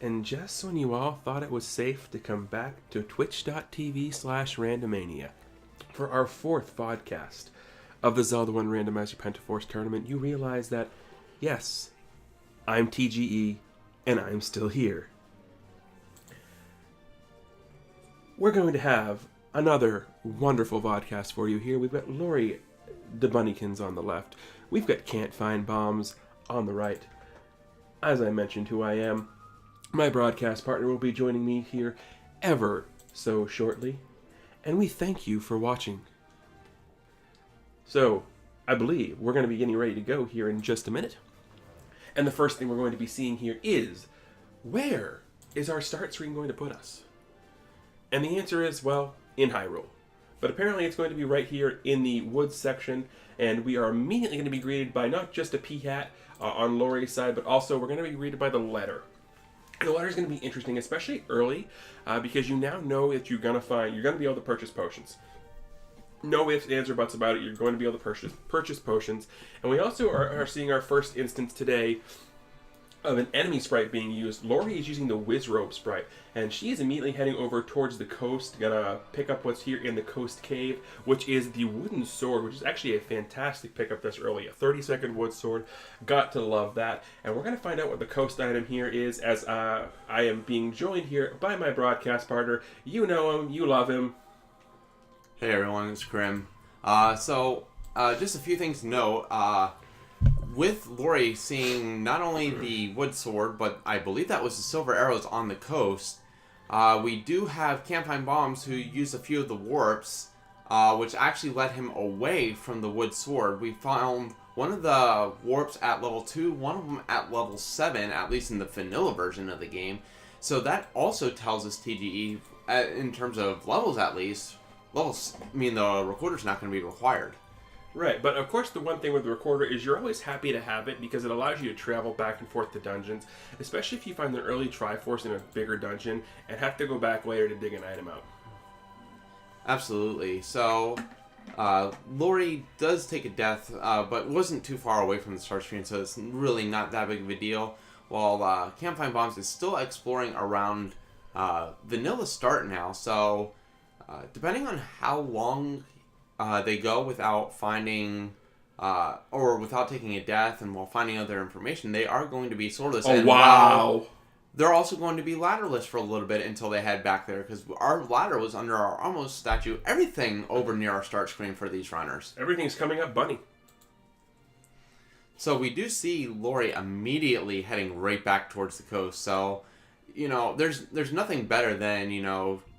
And just when you all thought it was safe to come back to twitch.tv/randomania for our fourth podcast of the Zelda 1 Randomizer Pentaforce Tournament, you realize that, yes, I'm TGE, and I'm still here. We're going to have another wonderful podcast for you here. We've got LaurieDBunnykins on the left. We've got Cantfindbombs on the right. As I mentioned who I am, my broadcast partner will be joining me here ever so shortly, and we thank you for watching. So, I believe we're going to be getting ready to go here in just a minute. And the first thing we're going to be seeing here is, where is our start screen going to put us? And the answer is, well, in Hyrule. But apparently it's going to be right here in the woods section, and we are immediately going to be greeted by not just a P-hat on Laurie's side, but also we're going to be greeted by the letter. The letter is going to be interesting, especially early, because you now know that you're going to be able to purchase potions. No ifs, ands, or buts about it. You're going to be able to purchase potions. And we also are seeing our first instance today of an enemy sprite being used. Laurie is using the Wizrobe sprite, and she is immediately heading over towards the coast, gonna pick up what's here in the coast cave, which is the wooden sword, which is actually a fantastic pickup this early. A 30-second wood sword. Got to love that. And we're gonna find out what the coast item here is, as I am being joined here by my broadcast partner. You know him, you love him. Hey everyone, it's Grim. Just a few things to note. With Laurie seeing not only the wood sword, but I believe that was the silver arrows on the coast, we do have Cantfindbombs who use a few of the warps, which actually led him away from the wood sword. We found one of the warps at level 2, one of them at level 7, at least in the vanilla version of the game. So that also tells us TGE, in terms of levels at least, the recorder's not going to be required. Right, but of course the one thing with the recorder is you're always happy to have it because it allows you to travel back and forth to dungeons, especially if you find an early Triforce in a bigger dungeon and have to go back later to dig an item out. Absolutely. So, Laurie does take a death, but wasn't too far away from the start screen, so it's really not that big of a deal. While Cantfindbombs is still exploring around vanilla start now, so depending on how long they go without finding, or without taking a death and while finding other information, they are going to be swordless. Oh, wow! They're also going to be ladderless for a little bit until they head back there, because our ladder was under our almost statue. Everything over near our start screen for these runners. Everything's coming up bunny. So we do see Laurie immediately heading right back towards the coast. So, there's nothing better than,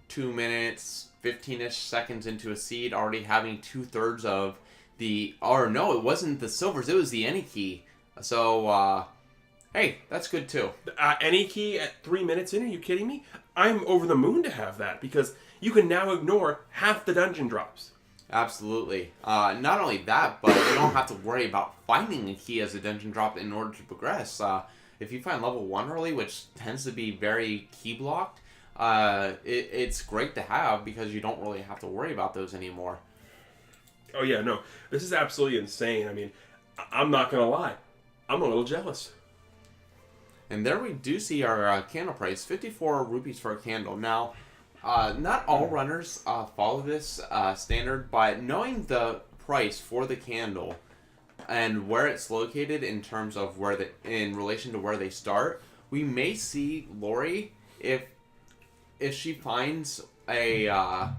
2 minutes, 15-ish seconds into a seed, already having 2/3 of the... Or no, it wasn't the silvers, it was the any key. So, hey, that's good too. Any key at 3 minutes in? Are you kidding me? I'm over the moon to have that, because you can now ignore half the dungeon drops. Absolutely. Not only that, but you don't have to worry about finding a key as a dungeon drop in order to progress. If you find level 1 early, which tends to be very key blocked, it's great to have because you don't really have to worry about those anymore. Oh yeah, no. This is absolutely insane. I mean, I'm not going to lie. I'm a little jealous. And there we do see our candle price, 54 rupees for a candle. Now, not all runners follow this standard, but knowing the price for the candle and where it's located in terms of in relation to where they start, we may see Laurie, if she finds a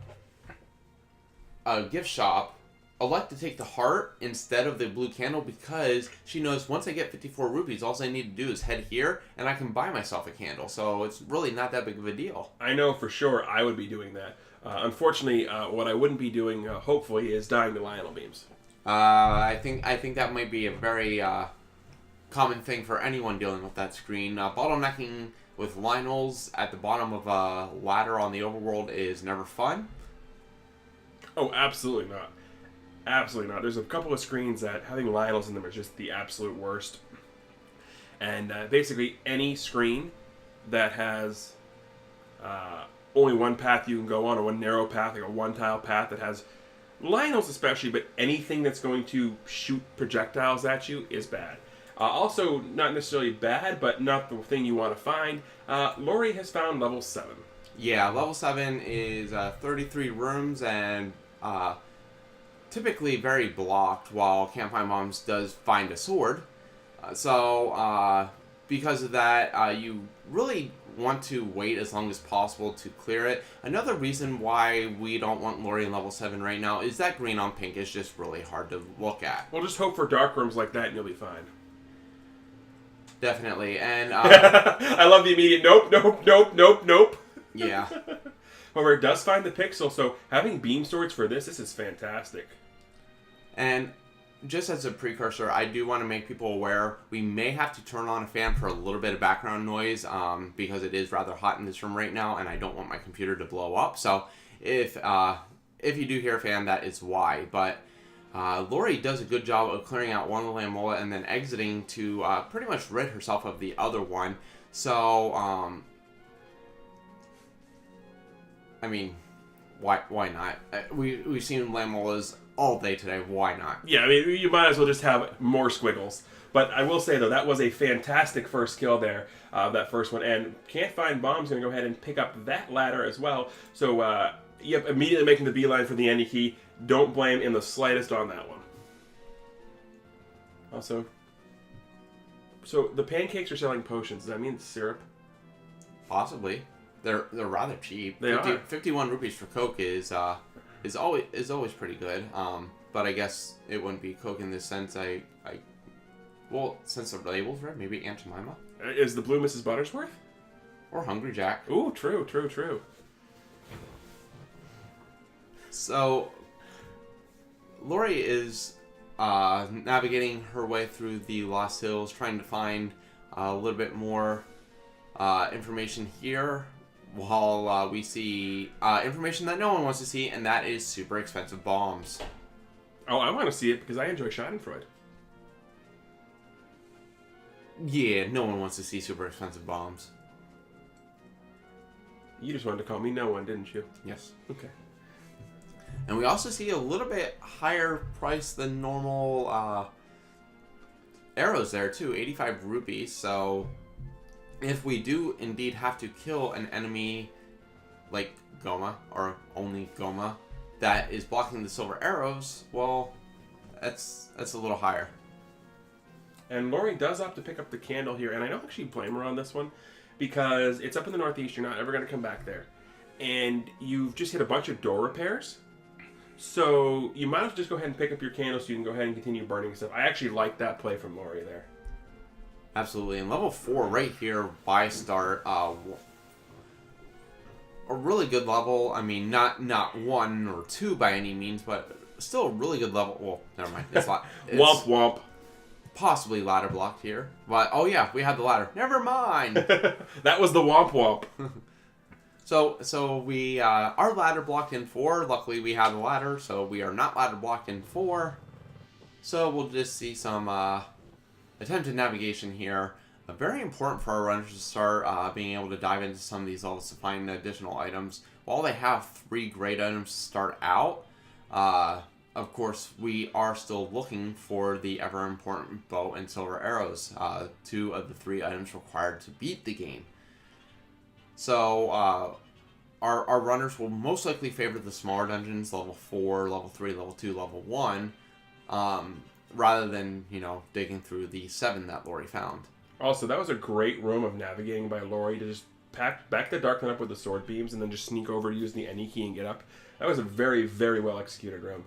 gift shop, elect to take the heart instead of the blue candle, because she knows once I get 54 rupees, all I need to do is head here and I can buy myself a candle. So it's really not that big of a deal. I know for sure I would be doing that. Unfortunately, what I wouldn't be doing, hopefully, is dying to Lionel beams. I think that might be a very common thing for anyone dealing with that screen. Bottlenecking with Lionels at the bottom of a ladder on the overworld is never fun. Oh, absolutely not. Absolutely not. There's a couple of screens that having Lionels in them are just the absolute worst. And basically any screen that has only one path you can go on, or one narrow path, like a one-tile path that has Lionels especially, but anything that's going to shoot projectiles at you is bad. Also, not necessarily bad, but not the thing you want to find. Laurie has found level 7. Yeah, level 7 is 33 rooms and typically very blocked, while Cantfindbombs does find a sword. Because of that, you really want to wait as long as possible to clear it. Another reason why we don't want Laurie in level 7 right now is that green on pink is just really hard to look at. We'll just hope for dark rooms like that and you'll be fine. Definitely, and I love the immediate nope. Yeah. However, it does find the pixel, so having beam swords for this is fantastic. And just as a precursor, I do want to make people aware we may have to turn on a fan for a little bit of background noise because it is rather hot in this room right now, and I don't want my computer to blow up. So if you do hear a fan, that is why. But Laurie does a good job of clearing out one of the Lamola and then exiting to pretty much rid herself of the other one. So, I mean, why not? We've seen Lamolas all day today. Why not? Yeah, I mean, you might as well just have more squiggles. But I will say, though, that was a fantastic first kill there, that first one. And Cantfindbombs going to go ahead and pick up that ladder as well. So, yep, immediately making the beeline for the Any key. Don't blame in the slightest on that one. Also, so the pancakes are selling potions. Does that mean syrup? Possibly. They're rather cheap. They are. 51 rupees for Coke is always pretty good. But I guess it wouldn't be Coke in this sense. Well, since the label's red, maybe Aunt Jemima. Is the blue Mrs. Buttersworth? Or Hungry Jack. Ooh, true. So, Laurie is navigating her way through the Lost Hills, trying to find a little bit more information here, while we see information that no one wants to see, and that is super expensive bombs. Oh, I want to see it because I enjoy Schadenfreude. Yeah, no one wants to see super expensive bombs. You just wanted to call me no one, didn't you? Yes. Okay. And we also see a little bit higher price than normal arrows there too, 85 rupees. So if we do indeed have to kill an enemy like Goma, or only Goma, that is blocking the silver arrows, well, that's a little higher. And Laurie does opt to pick up the candle here, and I don't actually blame her on this one, because it's up in the northeast, you're not ever going to come back there. And you've just hit a bunch of door repairs, so you might as well just go ahead and pick up your candle so you can go ahead and continue burning stuff. I actually like that play from Laurie there. Absolutely. And level 4 right here by start, a really good level. I mean, not 1 or 2 by any means, but still a really good level. Well, never mind. It's Womp womp. Possibly ladder blocked here. But, oh yeah, we had the ladder. Never mind. That was the womp womp. So we are ladder blocked in 4. Luckily, we have the ladder, so we are not ladder blocked in 4. So we'll just see some attempted navigation here. Very important for our runners to start being able to dive into some of these levels to find additional items. While they have 3 great items to start out, of course, we are still looking for the ever-important bow and silver arrows, 2 of the 3 items required to beat the game. So, our runners will most likely favor the smaller dungeons, level 4, level 3, level 2, level 1, rather than, digging through the 7 that Laurie found. Also, that was a great room of navigating by Laurie to just back the Darknet up with the sword beams and then just sneak over to use the Any key and get up. That was a very, very well executed room.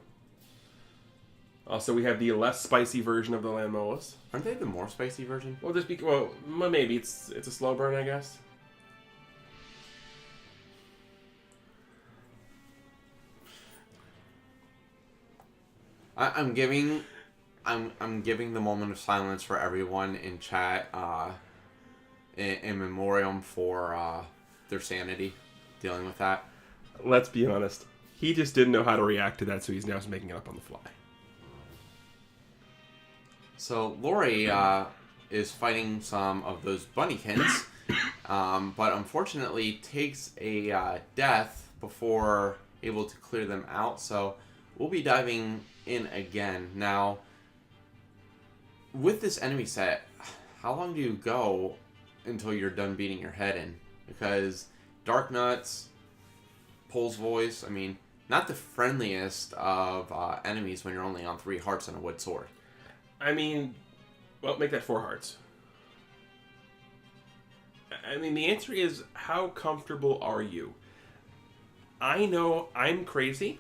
Also, we have the less spicy version of the Lamolas. Aren't they the more spicy version? Well, maybe it's a slow burn, I guess. I'm giving the moment of silence for everyone in chat, in memoriam for their sanity, dealing with that. Let's be honest. He just didn't know how to react to that, so he's now just making it up on the fly. So Laurie is fighting some of those bunnykins, but unfortunately takes a death before able to clear them out. So we'll be diving in again. Now, with this enemy set, how long do you go until you're done beating your head in? Because Dark Nuts, Pole's Voice, I mean, not the friendliest of enemies when you're only on 3 hearts and a wood sword. I mean, well, make that 4 hearts. I mean, the answer is, how comfortable are you? I know I'm crazy,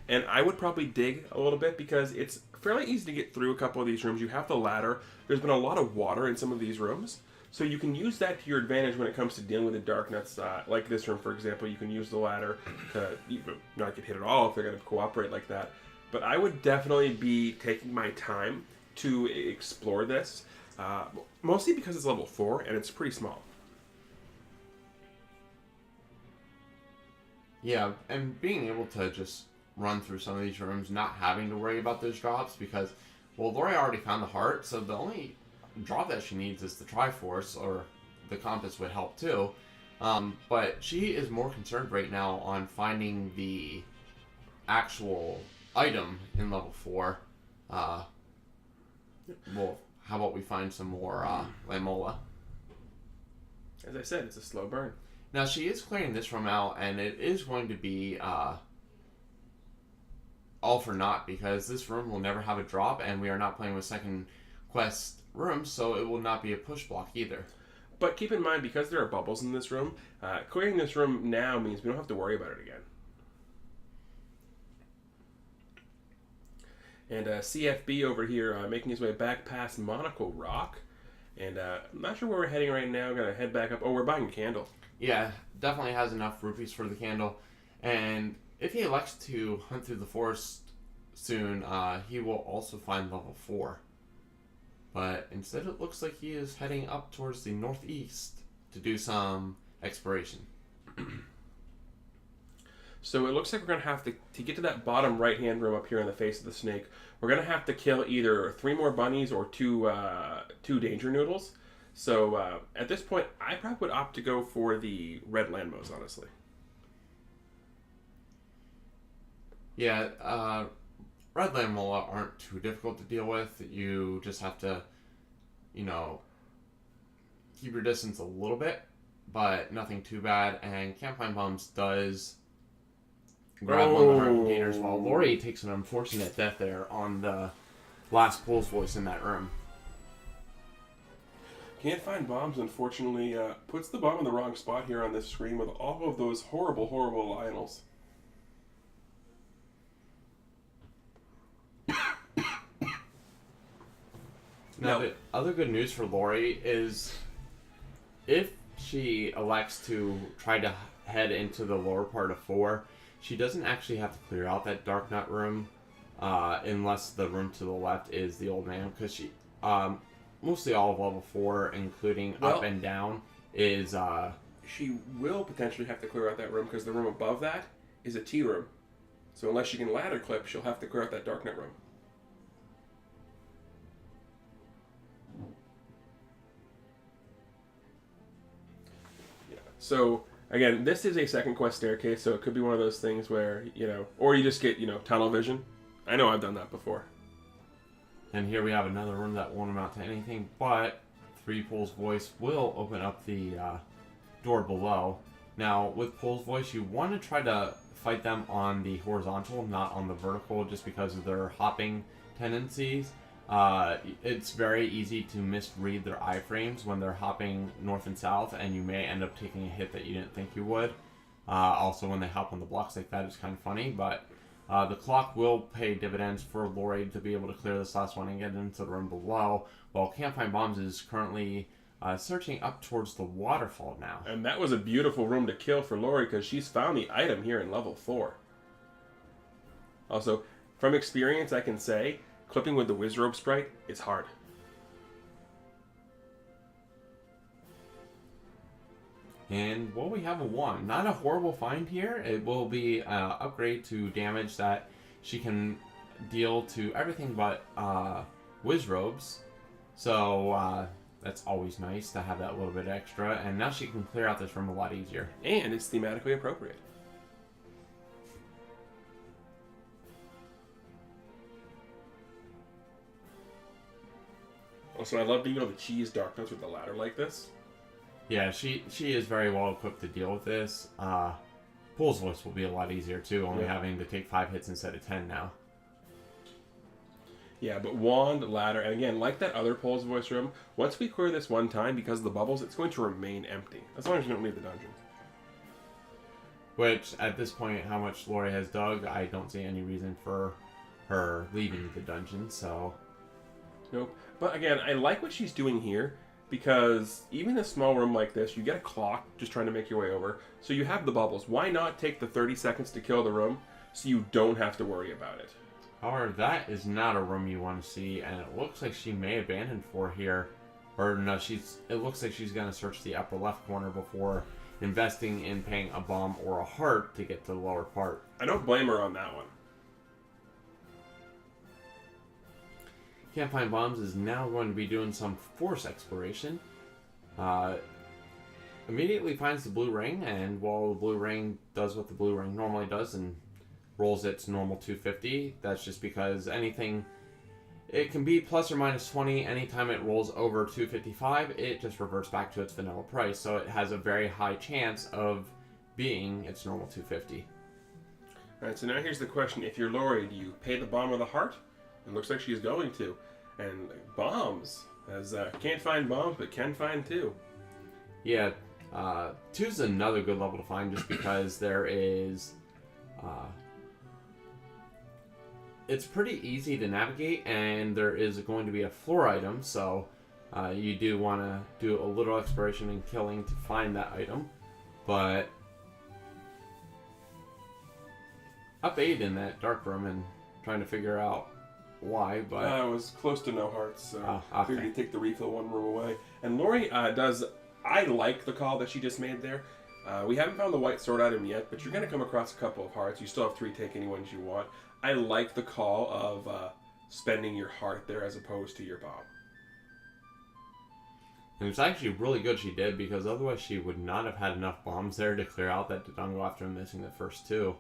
and I would probably dig a little bit because it's fairly easy to get through a couple of these rooms. You have the ladder. There's been a lot of water in some of these rooms, so you can use that to your advantage when it comes to dealing with the Dark Nuts. Like this room, for example, you can use the ladder to not get hit at all if they're going to cooperate like that. But I would definitely be taking my time to explore this, mostly because it's level 4 and it's pretty small. Yeah, and being able to just run through some of these rooms, not having to worry about those drops, because, well, Laurie already found the heart, so the only drop that she needs is the Triforce, or the compass would help too. But she is more concerned right now on finding the actual item in level 4. Well, how about we find some more Lamola? As I said, it's a slow burn. Now, she is clearing this room out, and it is going to be all for naught, because this room will never have a drop, and we are not playing with second quest rooms, so it will not be a push block either. But keep in mind, because there are bubbles in this room, clearing this room now means we don't have to worry about it again. And CFB over here making his way back past Monocle Rock. And I'm not sure where we're heading right now. Going to head back up. Oh, we're buying a candle. Yeah, definitely has enough rupees for the candle. And if he elects to hunt through the forest soon, he will also find level 4. But instead it looks like he is heading up towards the northeast to do some exploration. So it looks like we're going to have to get to that bottom right-hand room up here in the face of the snake, we're going to have to kill either 3 more bunnies or 2 danger noodles. So at this point, I probably would opt to go for the red Landmos, honestly. Yeah, red Lamola aren't too difficult to deal with. You just have to, keep your distance a little bit, but nothing too bad. And Cantfindbombs does grab one of the heart containers, while Laurie takes an unfortunate death there on the last Pole's Voice in that room. Cantfindbombs, unfortunately, puts the bomb in the wrong spot here on this screen with all of those horrible, horrible Lionels. Now, the other good news for Laurie is if she elects to try to head into the lower part of 4, she doesn't actually have to clear out that Dark Nut room unless the room to the left is the Old Man, because she mostly all of level 4, including up and down, is... she will potentially have to clear out that room because the room above that is a T room. So unless she can ladder clip, she'll have to clear out that Dark Nut room. So, again, this is a second quest staircase, so it could be one of those things where, or you just get, tunnel vision. I know I've done that before. And here we have another room that won't amount to anything, but 3 Pole's Voice will open up the door below. Now, with Pole's Voice, you want to try to fight them on the horizontal, not on the vertical, just because of their hopping tendencies. It's very easy to misread their iframes when they're hopping north and south, and you may end up taking a hit that you didn't think you would. Also, when they hop on the blocks like that, it's kind of funny, but the clock will pay dividends for Laurie to be able to clear this last one and get into the room below, while Cantfindbombs is currently searching up towards the waterfall now. And that was a beautiful room to kill for Laurie because she's found the item here in level 4. Also, from experience, I can say clipping with the Wizrobe sprite is hard. And, well, we have a 1. Not a horrible find here. It will be an upgrade to damage that she can deal to everything but Wizrobes. So, that's always nice to have that little bit extra. And now she can clear out this room a lot easier. And it's thematically appropriate. Also, I love being able to cheese dark notes with the ladder like this. Yeah, she is very well equipped to deal with this. Pool's voice will be a lot easier too, only having to take 5 hits instead of 10 now. Yeah, but wand, ladder, and again, like that other Pool's voice room, once we clear this one time, because of the bubbles, it's going to remain empty. As long as you don't leave the dungeon. Which, at this point, how much Laurie has dug, I don't see any reason for her leaving the dungeon, so... Nope. But again, I like what she's doing here, because even a small room like this, you get a clock just trying to make your way over, so you have the bubbles. Why not take the 30 seconds to kill the room, so you don't have to worry about it? However, that is not a room you want to see, and it looks like she may abandon 4 here. Or no, it looks like she's going to search the upper left corner before investing in paying a bomb or a heart to get to the lower part. I don't blame her on that one. Cantfindbombs is now going to be doing some force exploration. Immediately finds the blue ring, and while the blue ring does what the blue ring normally does and rolls its normal 250, that's just because anything... It can be plus or minus 20. Anytime it rolls over 255, it just reverts back to its vanilla price. So it has a very high chance of being its normal 250. Alright, so now here's the question. If you're Laurie, do you pay the bomb or the heart? It looks like she's going to. And bombs, as can't find bombs, but can find 2. Yeah, 2 is another good level to find just because there is... it's pretty easy to navigate, and there is going to be a floor item, so you do want to do a little exploration and killing to find that item. But up 8 in that dark room and trying to figure out why, but... I was close to no hearts, so okay. figured you take the refill one room away. And Laurie does... I like the call that she just made there. We haven't found the white sword item yet, but you're going to come across a couple of hearts. You still have 3 take any ones you want. I like the call of spending your heart there as opposed to your bomb. And it's actually really good she did, because otherwise she would not have had enough bombs there to clear out that Dodongo after missing the first 2.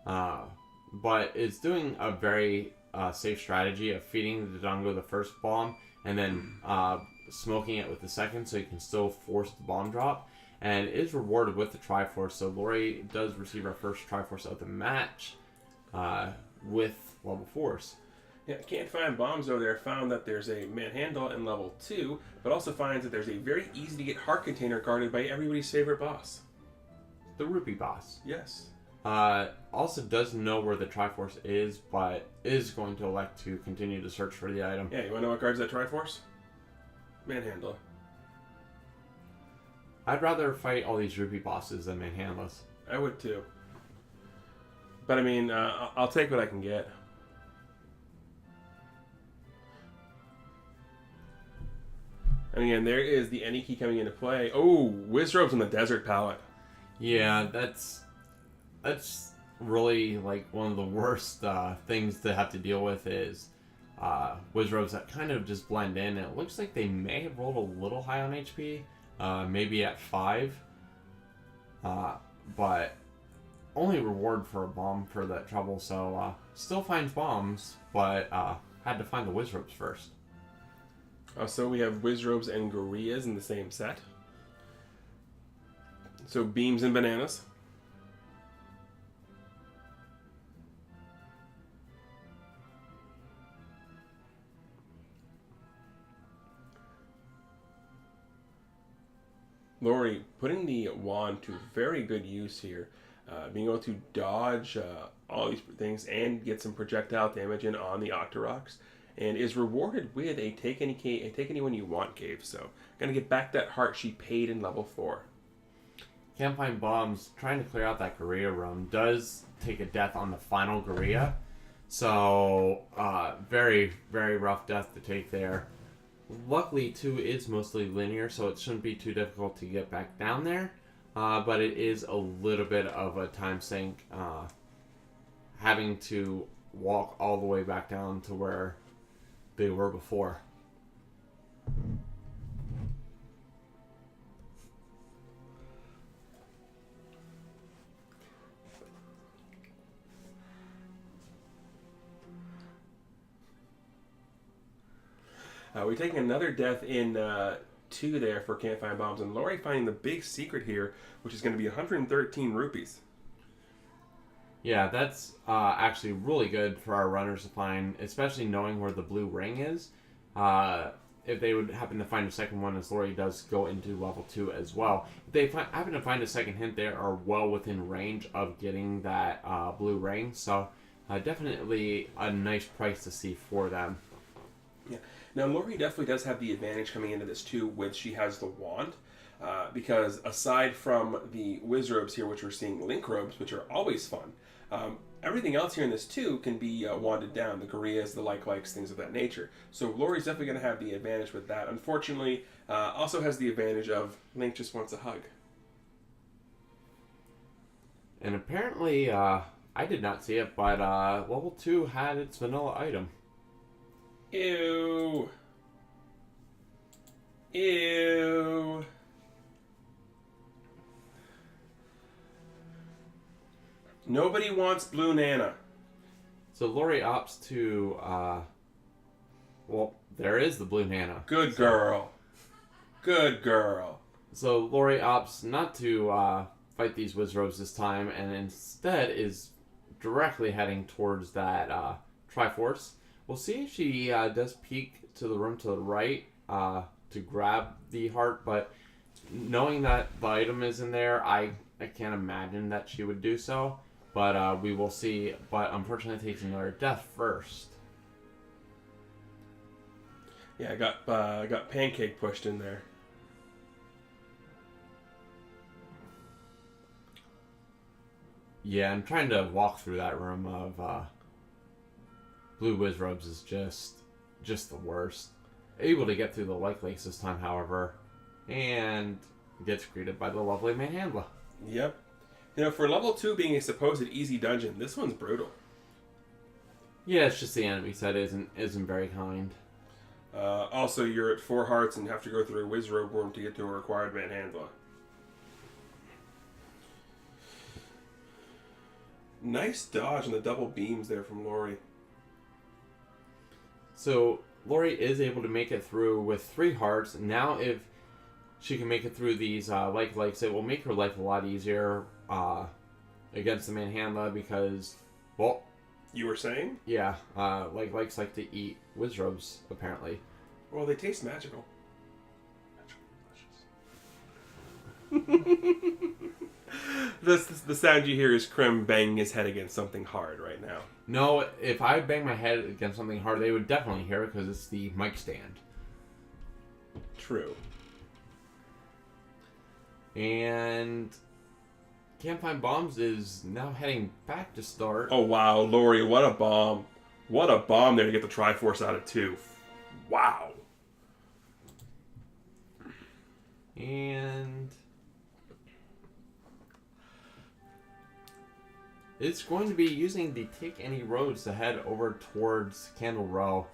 But it's doing a very safe strategy of feeding the Dodongo the first bomb and then smoking it with the second, so you can still force the bomb drop. And is rewarded with the Triforce, so Laurie does receive our first Triforce of the match with level force. Yeah, Cantfindbombs though there found that there's a manhandle in level 2, but also finds that there's a very easy to get heart container guarded by everybody's favorite boss. The Rupee boss. Yes. Also does know where the Triforce is, but is going to elect to continue to search for the item. Yeah, you want to know what guards that Triforce? Manhandle. I'd rather fight all these Rupee bosses than manhandless. I would too. But I mean, I'll take what I can get. And again, there is the any key coming into play. Oh, Wizrobes on the Desert Palette. Yeah, that's really like one of the worst things to have to deal with is Wizrobes that kind of just blend in. It looks like they may have rolled a little high on HP, maybe at 5, but only reward for a bomb for that trouble. So still finds bombs, but had to find the Wizrobes first. So we have Wizrobes and Gorillas in the same set. So beams and bananas. Laurie putting the wand to very good use here. Being able to dodge all these things and get some projectile damage in on the Octoroks. And is rewarded with a take anyone you want cave. So gonna get back that heart she paid in level 4. Cantfindbombs trying to clear out that Gorilla room does take a death on the final Gorilla. So very, very rough death to take there. Luckily 2 is mostly linear, so it shouldn't be too difficult to get back down there. But it is a little bit of a time sink, having to walk all the way back down to where they were before. We're taking another death in 2 there for Cantfindbombs, and Laurie finding the big secret here, which is going to be 113 rupees. Yeah, that's actually really good for our runners to find, especially knowing where the blue ring is. If they would happen to find a second one, as Laurie does go into level 2 as well. If they happen to find a second hint, they are well within range of getting that blue ring. So definitely a nice price to see for them. Yeah. Now, Laurie definitely does have the advantage coming into this too, with she has the wand. Because aside from the whiz robes here, which we're seeing link robes, which are always fun, everything else here in this too can be wanded down. The Gorias, the likes, things of that nature. So Laurie's definitely going to have the advantage with that. Unfortunately, also has the advantage of Link just wants a hug. And apparently, I did not see it, but level 2 had its vanilla item. Ew. Ew. Nobody wants Blue Nana. So Laurie opts to, well, there is the Blue Nana. Good girl. Good girl. So Laurie opts not to fight these Wizrobes this time, and instead is directly heading towards that Triforce. We'll see if she does peek to the room to the right to grab the heart, but knowing that the item is in there, I can't imagine that she would do so. But we will see. But unfortunately, it takes another death first. Yeah, I got Pancake pushed in there. Yeah, I'm trying to walk through that room of blue Wizrobes is just the worst. Able to get through the Lakes this time, however, and gets greeted by the lovely Manhandla. Yep. You know, for level 2 being a supposed easy dungeon, this one's brutal. Yeah, it's just the enemy set isn't very kind. Also, you're at 4 hearts and have to go through a Wizrobe room to get to a required Manhandla. Nice dodge on the double beams there from Laurie. So Laurie is able to make it through with 3 hearts. Now if she can make it through these likes, it will make her life a lot easier against the Manhandla because, well... You were saying? Yeah, likes like to eat Wizrobes, apparently. Well, they taste magical. The sound you hear is Krim banging his head against something hard right now. No, if I bang my head against something hard, they would definitely hear it because it's the mic stand. True. And Cantfindbombs is now heading back to start. Oh, wow, Laurie, what a bomb. What a bomb there to get the Triforce out of 2. Wow. And it's going to be using the Take Any Roads to head over towards Candle Row.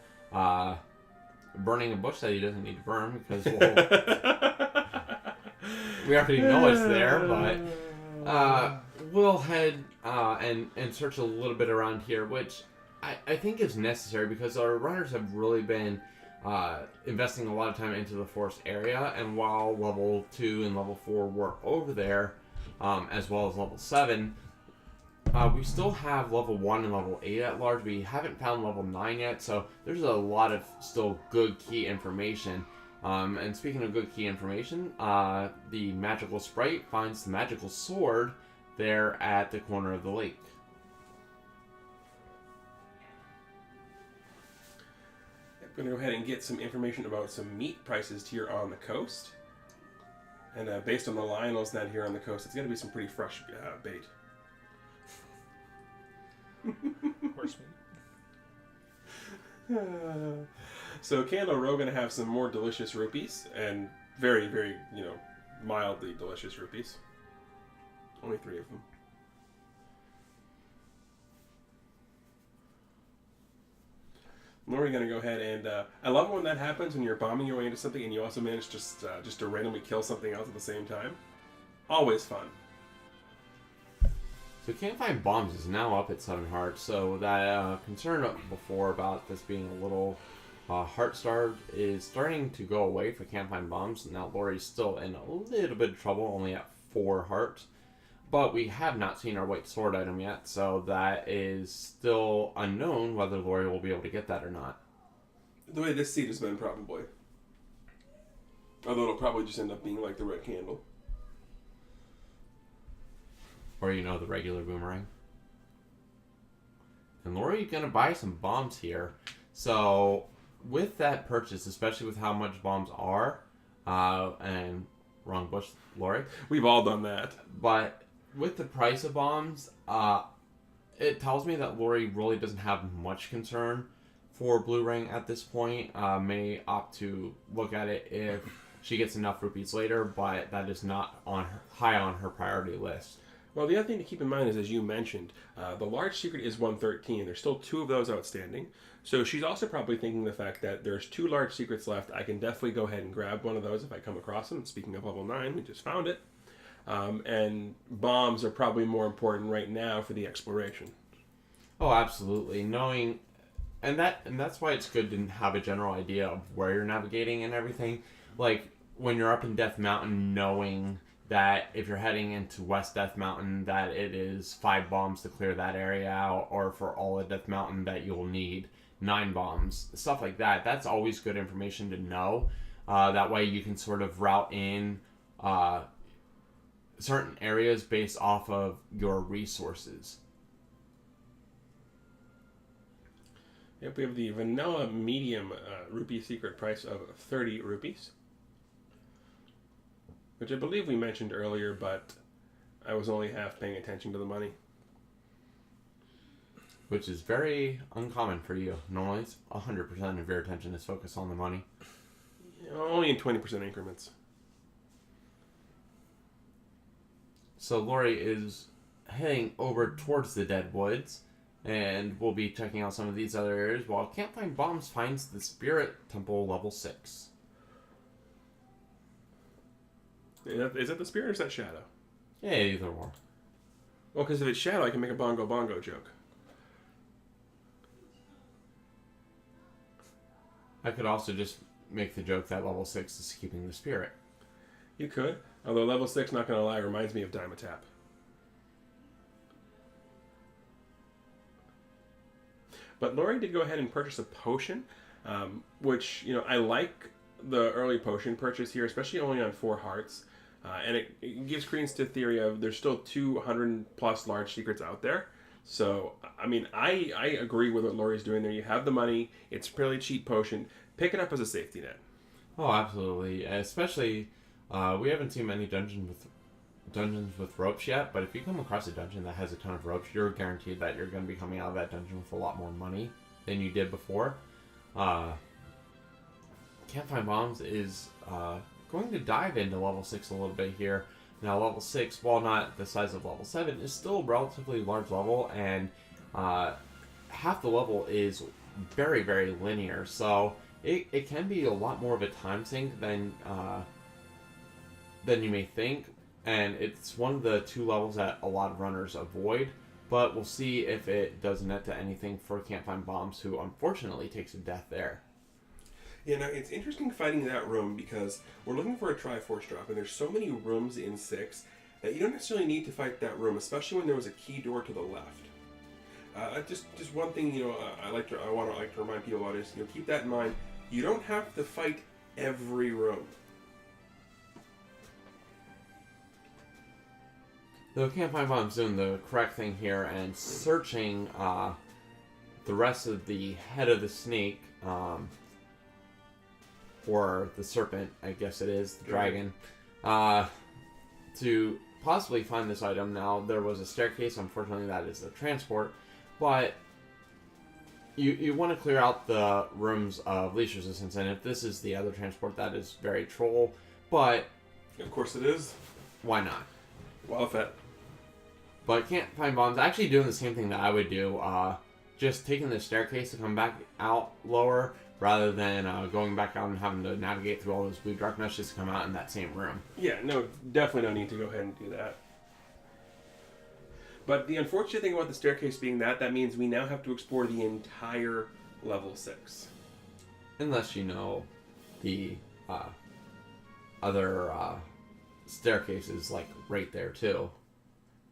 Burning a bush that he doesn't need to burn because we already know it's there, but we'll head and search a little bit around here, which I think is necessary because our runners have really been investing a lot of time into the forest area, and while level 2 and level 4 were over there, as well as level 7, we still have level 1 and level 8 at large. We haven't found level 9 yet, so there's a lot of still good key information. And speaking of good key information, the magical sprite finds the magical sword there at the corner of the lake. I'm going to go ahead and get some information about some meat prices here on the coast. And based on the Lionel's net here on the coast, it's going to be some pretty fresh bait. Horse meat. So Candle Row going to have some more delicious rupees, and very, very, mildly delicious rupees. Only 3 of them. We're going to go ahead and... I love when that happens, when you're bombing your way into something and you also manage just to randomly kill something else at the same time. Always fun. So Cantfindbombs is now up at 7 hearts, so that concern before about this being a little Heartstarved is starting to go away for Cantfindbombs. Now Laurie's still in a little bit of trouble, only at 4 hearts. But we have not seen our white sword item yet, so that is still unknown whether Laurie will be able to get that or not. The way this seed has been, probably. Although it'll probably just end up being like the red candle. Or, the regular boomerang. And Laurie's going to buy some bombs here. So, with that purchase, especially with how much bombs are, and wrong bush, Laurie. We've all done that. But with the price of bombs, it tells me that Laurie really doesn't have much concern for Blue Ring at this point. May opt to look at it if she gets enough rupees later, but that is not high on her priority list. Well, the other thing to keep in mind is, as you mentioned, the large secret is 113. There's still 2 of those outstanding. So she's also probably thinking the fact that there's 2 large secrets left. I can definitely go ahead and grab one of those if I come across them. Speaking of level 9, we just found it. And bombs are probably more important right now for the exploration. Oh, absolutely. And that's why it's good to have a general idea of where you're navigating and everything. Like, when you're up in Death Mountain, knowing that if you're heading into West Death Mountain, that it is 5 bombs to clear that area out, or for all of Death Mountain that you'll need 9 bombs, stuff like that. That's always good information to know. That way you can sort of route in certain areas based off of your resources. Yep, we have the vanilla medium rupee secret price of 30 rupees. Which I believe we mentioned earlier, but I was only half paying attention to the money. Which is very uncommon for you. Normally, it's 100% of your attention is focused on the money. Yeah, only in 20% increments. So Laurie is heading over towards the Dead Woods, and we'll be checking out some of these other areas, while Cantfindbombs finds the Spirit Temple level 6. Is that the Spirit or is that Shadow? Yeah, either or. Well, because if it's Shadow, I can make a bongo bongo joke. I could also just make the joke that level 6 is keeping the Spirit. You could. Although level 6, not going to lie, reminds me of Dimetap. But Laurie did go ahead and purchase a potion, which, I like the early potion purchase here, especially only on 4 hearts. And it gives credence to the theory of there's still 200 plus large secrets out there. So, I agree with what Laurie's doing there. You have the money. It's a fairly cheap potion. Pick it up as a safety net. Oh, absolutely. Especially, we haven't seen many dungeons with ropes yet, but if you come across a dungeon that has a ton of ropes, you're guaranteed that you're going to be coming out of that dungeon with a lot more money than you did before. Cantfindbombs is going to dive into level 6 a little bit here. Now, level 6, while not the size of level 7, is still a relatively large level, and half the level is very, very linear. So it can be a lot more of a time sink than you may think, and it's one of the 2 levels that a lot of runners avoid. But we'll see if it does net to anything for Cantfindbombs, who unfortunately takes a death there. Yeah, now it's interesting finding that room because we're looking for a Triforce drop, and there's so many rooms in 6 that you don't necessarily need to fight that room, especially when there was a key door to the left. Just one thing, I want to remind people about is, keep that in mind. You don't have to fight every room. Though Cantfindbombs doing the correct thing here and searching the rest of the head of the snake. Or the serpent, I guess it is, the dragon, to possibly find this item. Now, there was a staircase, unfortunately that is the transport, but you want to clear out the rooms of least resistance, and if this is the other transport, that is very troll, but... Of course it is. Why not? Wildfet. But Cantfindbombs actually doing the same thing that I would do, just taking the staircase to come back out lower, rather than going back out and having to navigate through all those blue darkness just to come out in that same room. Yeah, no, definitely don't need to go ahead and do that. But the unfortunate thing about the staircase being that means we now have to explore the entire level 6. Unless you know the other staircases, like, right there, too.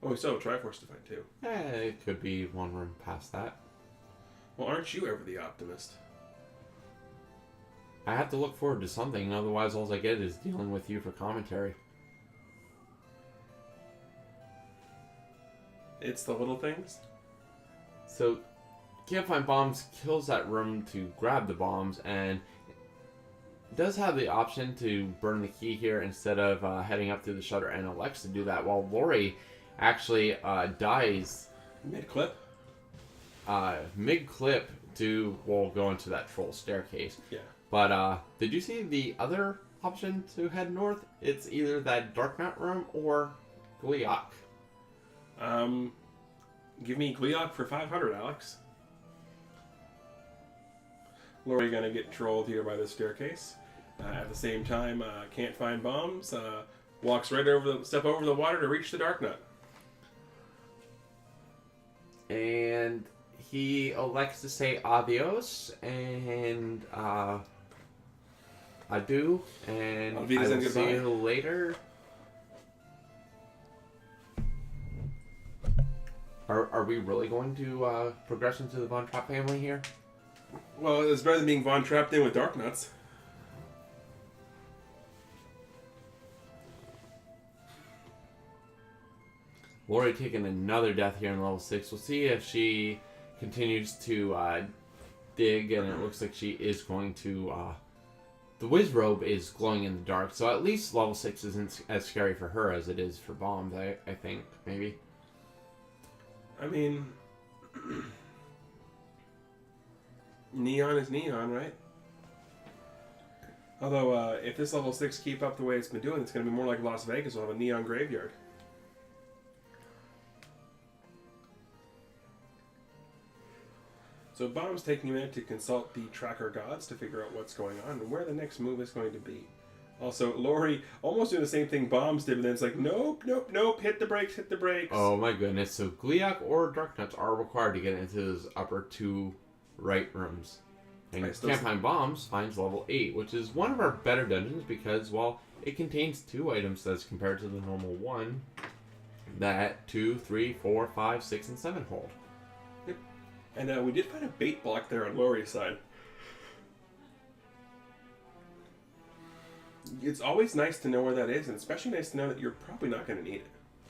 Oh, we still have a Triforce to find, too. It could be one room past that. Well, aren't you ever the optimist? I have to look forward to something, otherwise all I get is dealing with you for commentary. It's the little things? So, Cantfindbombs kills that room to grab the bombs, and does have the option to burn the key here instead of heading up through the shutter, and elects to do that, while Laurie actually dies Mid-clip? mid-clip to, well, go into that troll staircase. Yeah. But, did you see the other option to head north? It's either that Dark Knight room or Gliok. Give me Gliok for 500, Alex. Laurie gonna get trolled here by the staircase. At the same time, Cantfindbombs walks right over the water to reach the Dark Nut. And he elects to say adios and adieu, and Auf I Wiedersehen, will see goodbye. you later. Are we really going to progress into the Von Trapp family here? Well, it's better than being Von trapped in with Dark Nuts. Laurie taking another death here in level 6. We'll see if she continues to dig, and it looks like she is going to... the Wiz Robe is glowing in the dark, so at least level 6 isn't as scary for her as it is for Bombs, I think, maybe. I mean, neon is neon, right? Although, if this level 6 keep up the way it's been doing, it's going to be more like Las Vegas. We'll have a neon graveyard. So Bomb's taking a minute to consult the tracker gods to figure out what's going on and where the next move is going to be. Also, Laurie almost doing the same thing Bombs did, but then it's like, nope, nope, nope, hit the brakes, hit the brakes. Oh my goodness, so Gliok or Dark Nuts are required to get into those upper two right rooms. And Cantfindbombs finds level 8, which is one of our better dungeons because, well, it contains 2 items as compared to the normal one that 2, 3, 4, 5, 6, and 7 hold. Yep. And we did find a bait block there on Laurie's side. It's always nice to know where that is, and especially nice to know that you're probably not going to need it.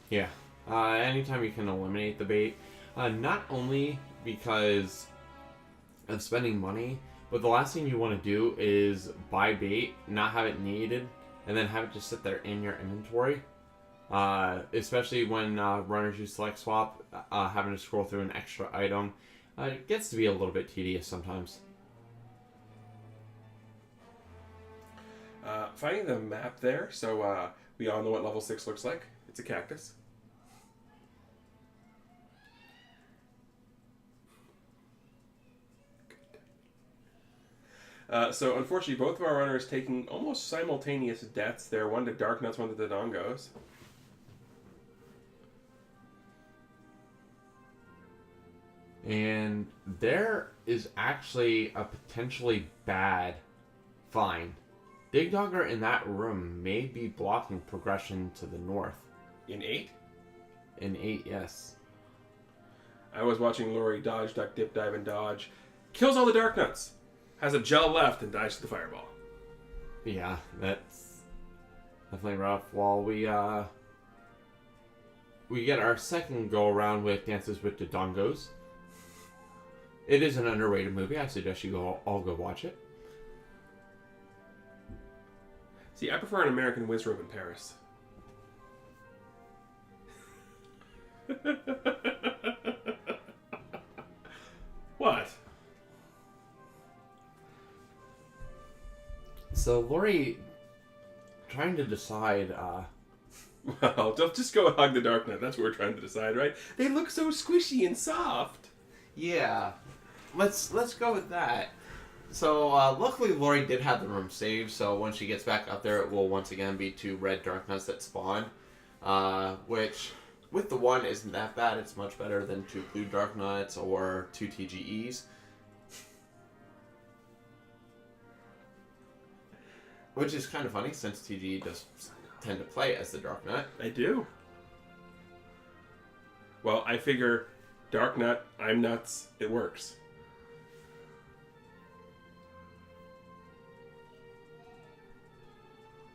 Yeah. Anytime you can eliminate the bait, not only because of spending money, but the last thing you want to do is buy bait, not have it needed, and then have it just sit there in your inventory. Especially when runners use select swap, having to scroll through an extra item. It gets to be a little bit tedious sometimes. Finding the map there, so we all know what level 6 looks like. It's a cactus. So unfortunately, both of our runners taking almost simultaneous deaths there. One to Dark Nuts, one to the Dongos. And there is actually a potentially bad find. Dig Dogger in that room may be blocking progression to the north. In 8? In 8, yes. I was watching Laurie dodge, duck, dip, dive, and dodge. Kills all the Dark Nuts. Has a gel left and dies to the fireball. Yeah, that's definitely rough. While we get our second go around with Dances with the Dongos. It is an underrated movie. I suggest you all go watch it. See, I prefer an American Whiz Room in Paris. What? So Laurie trying to decide. Well, don't just go hug the Dark Knight. That's what we're trying to decide, right? They look so squishy and soft. Yeah, let's go with that. So luckily Laurie did have the room saved. So when she gets back up there, it will once again be 2 red Dark Nuts that spawn, which with the 1 isn't that bad. It's much better than 2 blue Dark Nuts or 2 TGEs. Which is kind of funny since TG does tend to play as the Dark Knight. I do. Well, I figure Dark Nut, I'm nuts, it works.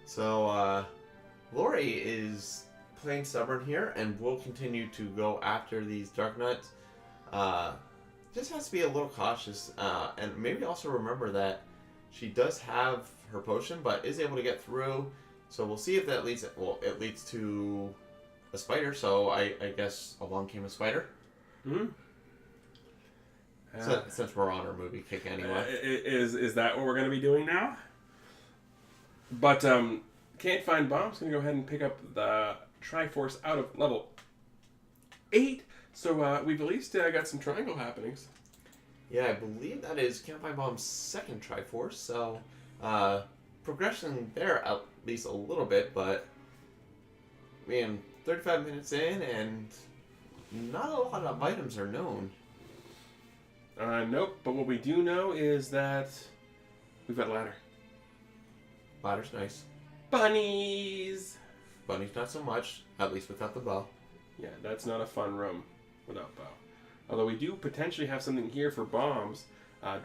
So, Laurie is playing stubborn here and will continue to go after these Dark Nuts. Just has to be a little cautious, and maybe also remember that she does have her potion, but is able to get through. So we'll see if that leads. Well, it leads to a spider. So I guess along came a spider. Hmm. Since we're on our movie kick anyway. Is that what we're going to be doing now? But Cantfindbombs going to go ahead and pick up the Triforce out of level 8. So we've at least got some triangle happenings. Yeah, I believe that is Cantfindbombs' second Triforce. So progression there at least a little bit, but man, 35 minutes in and not a lot of items are known. Nope, but what we do know is that we've got a ladder. Ladder's nice. Bunnies! Bunny's not so much, at least without the bow. Yeah, that's not a fun room without bow. Although we do potentially have something here for bombs.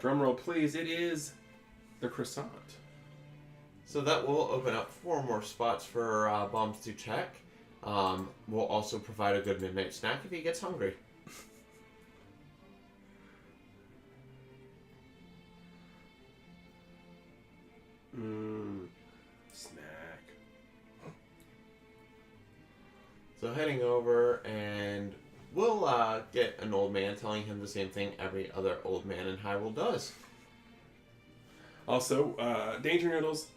Drum roll, please. It is the croissant. So that will open up 4 more spots for Bombs to check. We'll also provide a good midnight snack if he gets hungry. Snack. So heading over, and we'll get an old man telling him the same thing every other old man in Hyrule does. Also, Danger Noodles,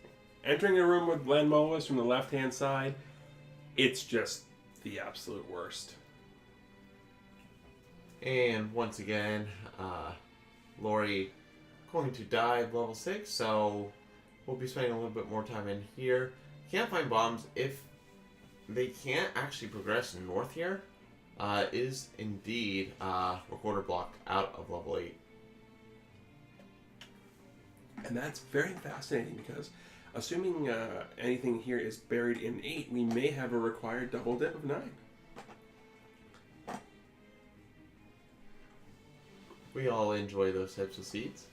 entering a room with Landmolus from the left-hand side, it's just the absolute worst. And once again, Laurie going to die at level 6, so we'll be spending a little bit more time in here. Cantfindbombs, if they can't actually progress north here, is indeed recorder blocked out of level 8. And that's very fascinating because assuming anything here is buried in 8, we may have a required double dip of 9. We all enjoy those types of seeds.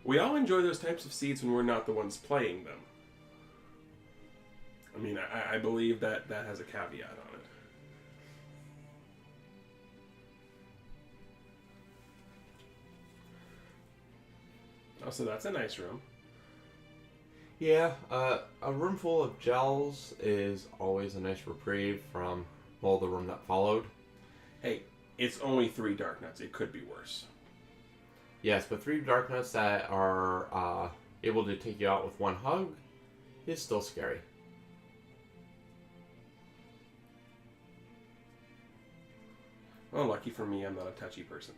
We all enjoy those types of seeds when we're not the ones playing them. I mean, I believe that has a caveat on it. Also, that's a nice room. Yeah, a room full of gels is always a nice reprieve from, well, the room that followed. Hey, it's only 3 Dark Nuts. It could be worse. Yes, but 3 Dark Nuts that are able to take you out with 1 hug is still scary. Well, lucky for me, I'm not a touchy person.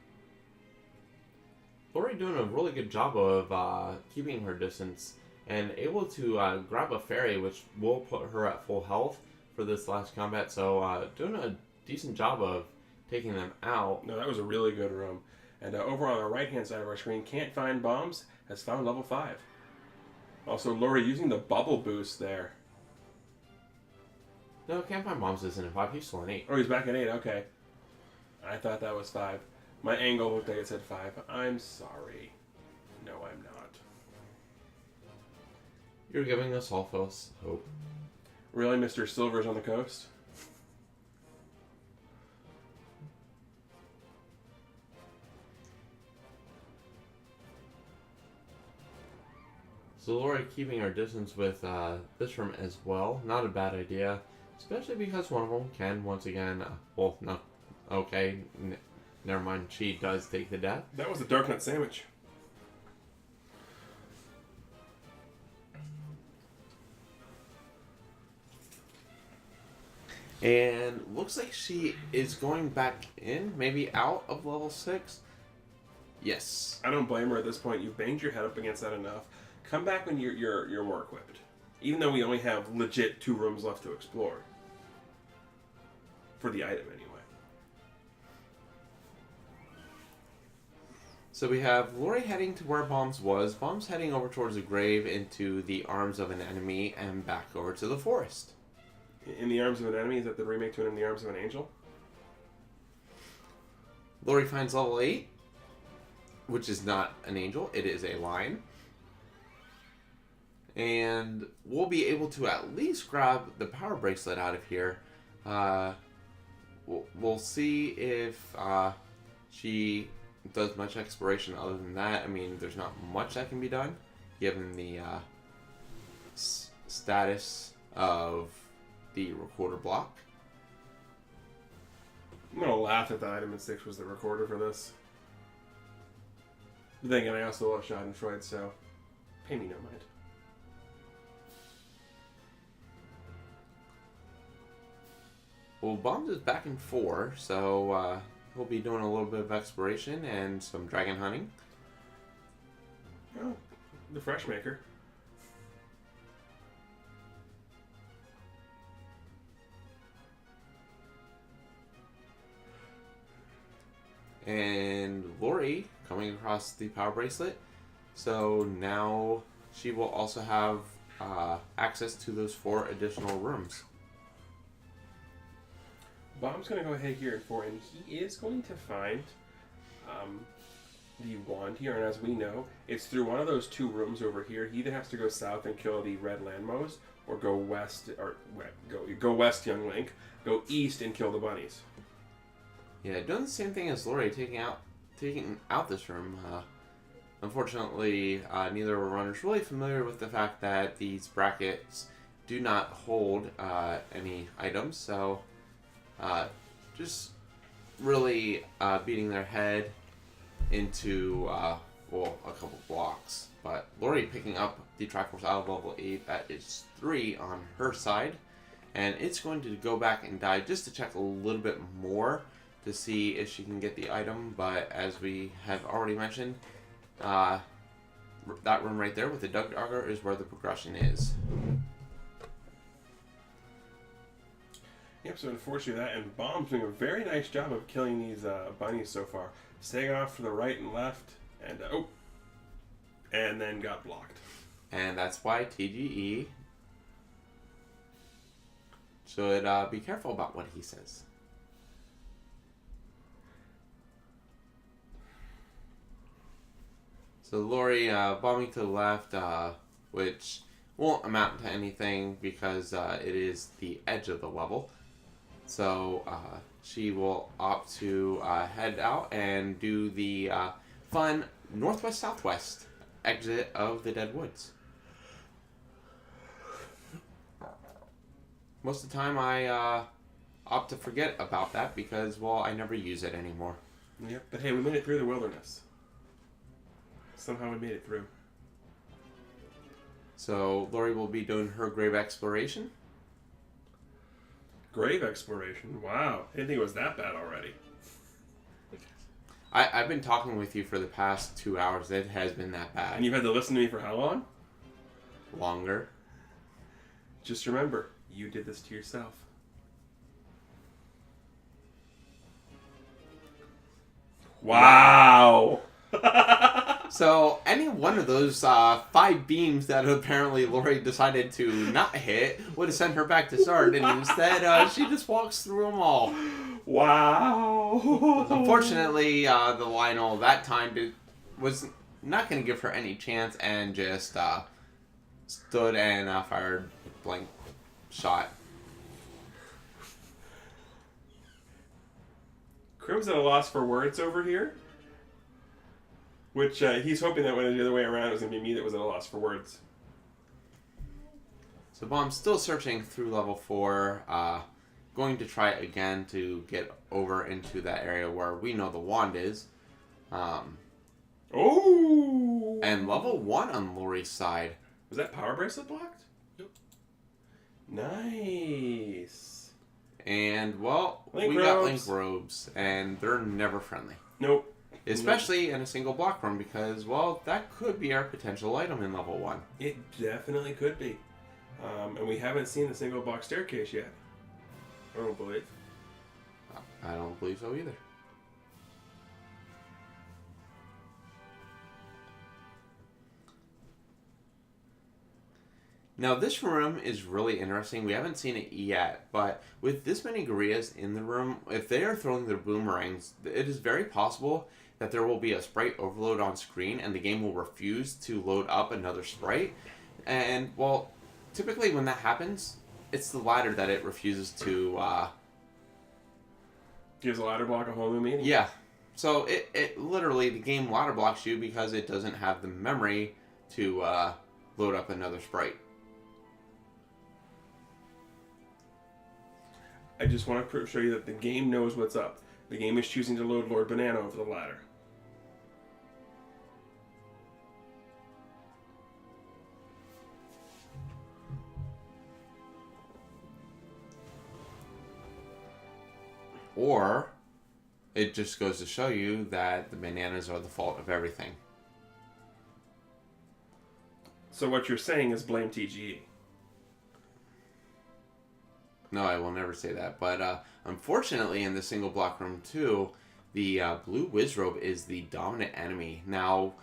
Laurie doing a really good job of keeping her distance and able to grab a fairy, which will put her at full health for this last combat. So doing a decent job of taking them out. No, that was a really good room. And over on the right-hand side of our screen, Cantfindbombs has found level 5. Also, Laurie using the bubble boost there. No, Cantfindbombs isn't in 5. He's still in 8. Oh, he's back at 8. Okay. I thought that was 5. My angle looked like it said 5. I'm sorry. No, I'm not. You're giving us all false hope. Really, Mr. Silver's on the coast? So Laurie keeping our distance with this room as well. Not a bad idea. Especially because one of them can, once again, well, no, okay, never mind, she does take the death. That was a Dark Nut sandwich. And looks like she is going back in, maybe out of level 6. Yes. I don't blame her at this point. You've banged your head up against that enough. Come back when you're more equipped. Even though we only have legit 2 rooms left to explore. For the item, anyway. So we have Laurie heading to where Bombs was. Bombs heading over towards the grave into the arms of an enemy and back over to the forest. In the arms of an enemy? Is that the remake to it in the arms of an angel? Laurie finds level 8, which is not an angel. It is a lion. And we'll be able to at least grab the power bracelet out of here. We'll see if she does much exploration other than that. I mean, there's not much that can be done, given the status of the recorder block. I'm going to laugh if the item in 6 was the recorder for this. But then again, I also love Schadenfreude, so pay me no mind. Well, Bombs is back in 4, so we'll be doing a little bit of exploration and some dragon hunting. Oh, the fresh maker. And Laurie coming across the power bracelet. So now she will also have access to those 4 additional rooms. Bomb's going to go ahead here in 4, and he is going to find the wand here. And as we know, it's through one of those 2 rooms over here. He either has to go south and kill the red landmos, or go west, go west, young Link. Go east and kill the bunnies. Yeah, doing the same thing as Laurie, taking out this room. Unfortunately, neither of our runners really familiar with the fact that these brackets do not hold any items, so just really beating their head into a couple blocks. But Laurie picking up the Triforce out of level 8 at its 3 on her side, and it's going to go back and die just to check a little bit more to see if she can get the item. But as we have already mentioned, that room right there with the Duck Dogger is where the progression is. Yep, so unfortunately that, and Bomb's doing a very nice job of killing these bunnies so far. Staying off to the right and left, and and then got blocked. And that's why TGE should be careful about what he says. So Laurie bombing to the left, which won't amount to anything because it is the edge of the level. So she will opt to head out and do the fun northwest-southwest exit of the Dead Woods. Most of the time I opt to forget about that because, well, I never use it anymore. Yep, but hey, we made it through the wilderness. Somehow we made it through. So Laurie will be doing her grave exploration. Grave exploration? Wow. I didn't think it was that bad already. I've been talking with you for the past 2 hours. It has been that bad. And you've had to listen to me for how long? Longer. Just remember, you did this to yourself. Wow! So, any one of those 5 beams that apparently Laurie decided to not hit would have sent her back to start, and instead she just walks through them all. Wow! Unfortunately, the Lionel that time was not going to give her any chance and just stood and fired blank shot. Crim's at a loss for words over here. Which he's hoping that when the other way around it was going to be me that was at a loss for words. So Bomb's still searching through level 4, going to try again to get over into that area where we know the wand is. Oh! And level 1 on Laurie's side. Was that power bracelet blocked? Yep. Nice. And, well, Link we got robes. Link robes, and they're never friendly. Nope. Especially in a single block room because, well, that could be our potential item in level 1. It definitely could be. And we haven't seen the single block staircase yet. I don't believe. I don't believe so either. Now, this room is really interesting. We haven't seen it yet, but with this many gorillas in the room, if they are throwing their boomerangs, it is very possible that there will be a sprite overload on screen and the game will refuse to load up another sprite. And, well, typically when that happens, it's the ladder that it refuses to... Gives a ladder block a whole new meaning. Yeah. So it literally, the game ladder blocks you because it doesn't have the memory to load up another sprite. I just want to show you that the game knows what's up. The game is choosing to load Lord Banana over the ladder. Or it just goes to show you that the bananas are the fault of everything. So what you're saying is blame TGE. No, I will never say that. But unfortunately, in the single block room 2, the blue Wizrobe is the dominant enemy. Now,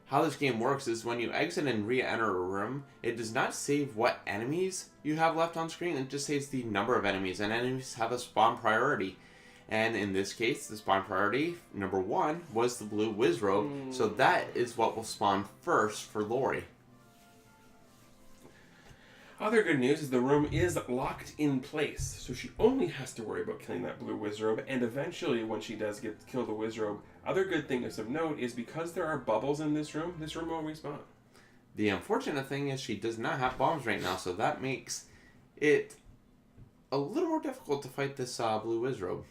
how this game works is when you exit and re-enter a room, it does not save what enemies you have left on screen. It just saves the number of enemies, and enemies have a spawn priority. And in this case, the spawn priority, number 1, was the blue Wizrobe. So that is what will spawn first for Laurie. Other good news is the room is locked in place, so she only has to worry about killing that blue Wizrobe, and eventually when she does kill the Wizrobe, other good thing of note is because there are bubbles in this room will respawn. The unfortunate thing is she does not have bombs right now, so that makes it a little more difficult to fight this blue Wizrobe.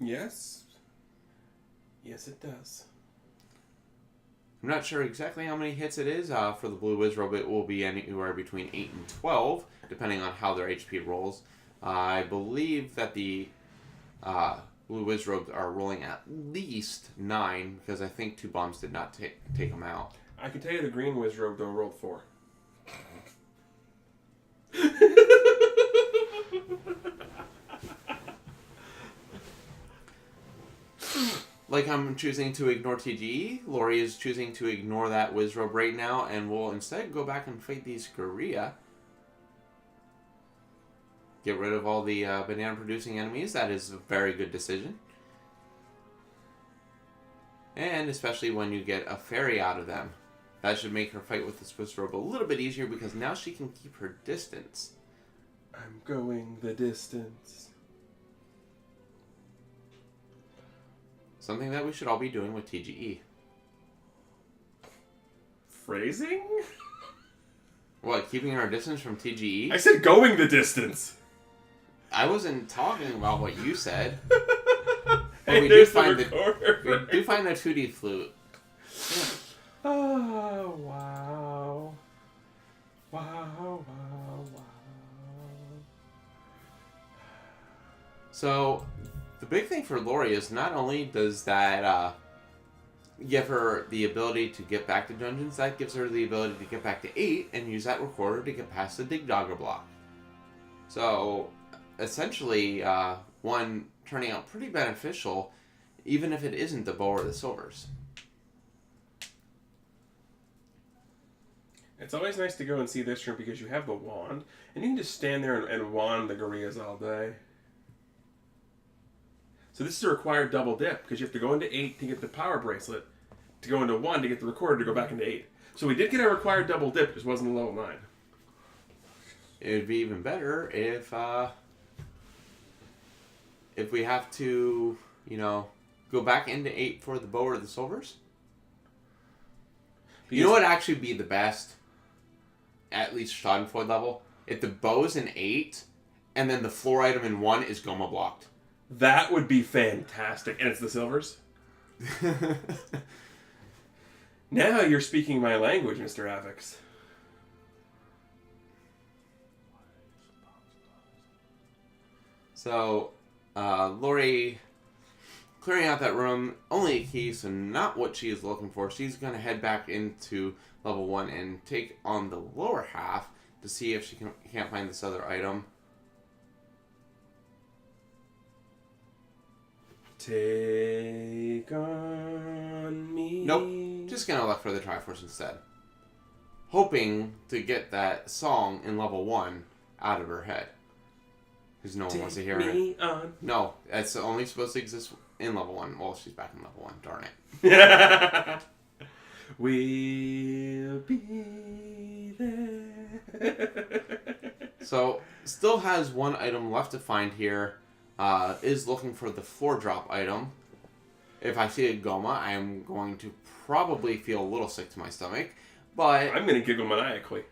Yes. Yes, it does. I'm not sure exactly how many hits it is. For the blue Wizrobe, it will be anywhere between 8 and 12, depending on how their HP rolls. I believe that the blue Wizrobes are rolling at least 9, because I think 2 bombs did not take them out. I can tell you the green Wizrobe, though, rolled 4. Like I'm choosing to ignore TGE, Laurie is choosing to ignore that Wizrobe right now, and will instead go back and fight these Gorilla. Get rid of all the banana-producing enemies. That is a very good decision. And especially when you get a fairy out of them. That should make her fight with this Wizrobe a little bit easier, because now she can keep her distance. I'm going the distance. Something that we should all be doing with TGE. Phrasing? What, keeping our distance from TGE? I said going the distance. I wasn't talking about what you said. Hey, we there's do find the recorder. we do find the 2D flute. Oh, wow. Wow, wow, wow. So, the big thing for Laurie is not only does that give her the ability to get back to dungeons, that gives her the ability to get back to 8 and use that recorder to get past the Dig Dogger block. So, essentially, one turning out pretty beneficial, even if it isn't the bow or the silvers. It's always nice to go and see this room because you have the wand, and you can just stand there and wand the gorillas all day. So this is a required double dip, because you have to go into 8 to get the power bracelet, to go into 1 to get the recorder to go back into 8. So we did get a required double dip, just wasn't a level 9. It would be even better if we have to, go back into 8 for the bow or the silvers. You know what would actually be the best, at least Schadenfreude level? If the bow's in 8, and then the floor item in 1 is Goma blocked. That would be fantastic. And it's the silvers? Now you're speaking my language, Mr. Avix. So, Laurie clearing out that room, only a key, so not what she is looking for. She's going to head back into level 1 and take on the lower half to see if she can't find this other item. Take on me. Nope. Just going to look for the Triforce instead. hoping to get that song in level 1 out of her head. Because no one wants to hear it. On. No, it's only supposed to exist in level 1. Well, she's back in level 1. Darn it. We'll be there. So, still has one item left to find here. Is looking for the 4-drop item. If I see a Goma, I am going to probably feel a little sick to my stomach. But I'm going to giggle maniacally.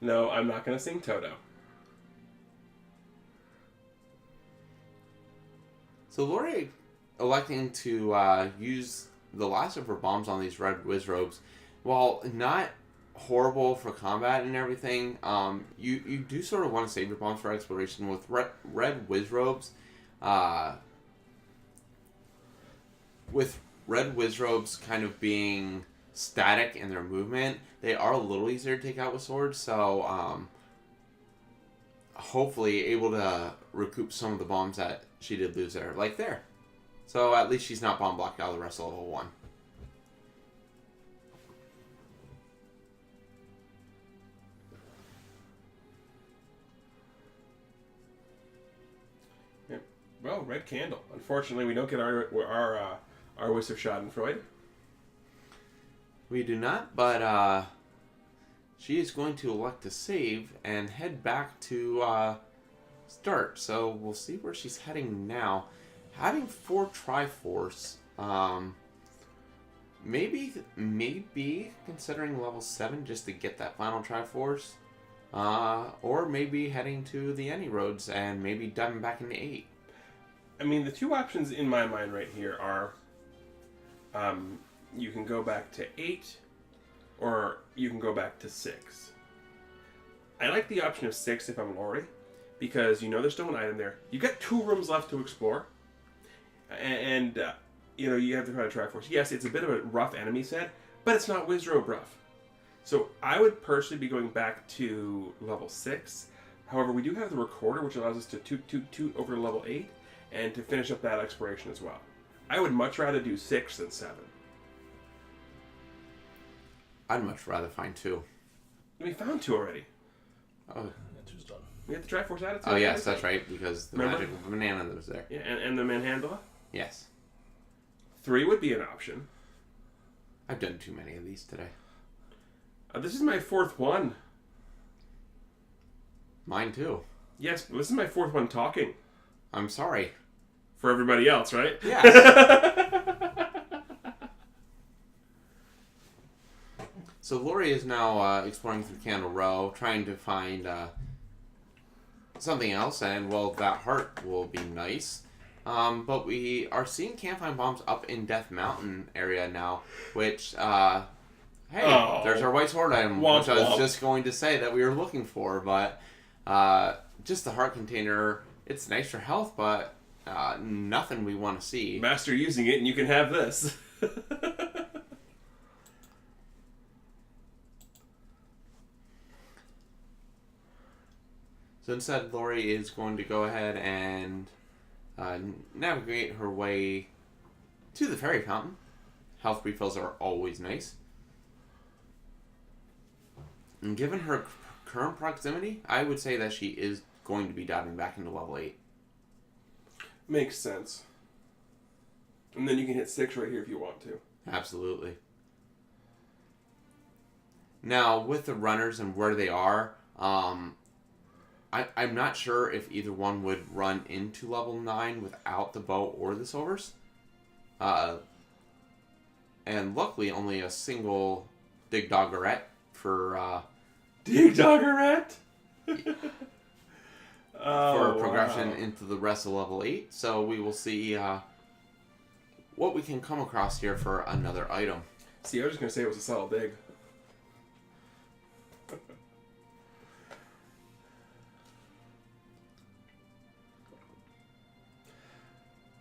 No, I'm not going to sing Toto. So Laurie electing to use the last of her bombs on these red Wizrobes, while not horrible for combat and everything, you do sort of want to save your bombs for exploration. With red Wizrobes, kind of being static in their movement, they are a little easier to take out with swords, so hopefully able to recoup some of the bombs that she did lose there, like there. So at least she's not bomb blocked out of the rest of level 1. Yep. Well, red candle. Unfortunately, we don't get our Wisp of Schadenfreude. We do not, but she is going to elect to save and head back to start. So we'll see where she's heading now. Having 4 Triforce, maybe considering level 7 just to get that final Triforce, or maybe heading to the Any Roads and maybe diving back into 8. I mean, the two options in my mind right here are, you can go back to 8, or you can go back to 6. I like the option of 6 if I'm Laurie, because you know there's still an item there. You've got 2 rooms left to explore, and you have to try to Triforce. Yes, it's a bit of a rough enemy set, but it's not Wizrobe rough. So I would personally be going back to level 6. However, we do have the Recorder, which allows us to toot over to level 8, and to finish up that exploration as well. I would much rather do 6 than 7. I'd much rather find 2. We found 2 already. Oh, Yeah, 2's done. We had the Triforce added to oh it. yes, that's right, because the Remember? magic banana that was there. Yeah, and the Manhandla. Yes. 3 would be an option. I've done too many of these today. This is my 4th one. Mine too. Yes, this is my 4th one talking. I'm sorry. For everybody else, right? Yes. So Laurie is now exploring through Candle Row, trying to find something else, and well, that heart will be nice. But we are seeing Cantfindbombs up in Death Mountain area now, which, hey, there's our white sword item, Womp which I was womp. just going to say that we were looking for, but just the heart container, it's nice for health, but nothing we want to see. Master using it, and you can have this. So instead, Laurie is going to go ahead and navigate her way to the fairy fountain. Health refills are always nice. And given her current proximity, I would say that she is going to be diving back into level 8. Makes sense. And then you can hit 6 right here if you want to. Absolutely. Now, with the runners and where they are, I'm not sure if either one would run into level 9 without the bow or the silvers. And luckily, only a single Dig Doggerette for... Dig Doggerette? for progression into the rest of level 8. So we will see what we can come across here for another item. See, I was just going to say it was a subtle dig.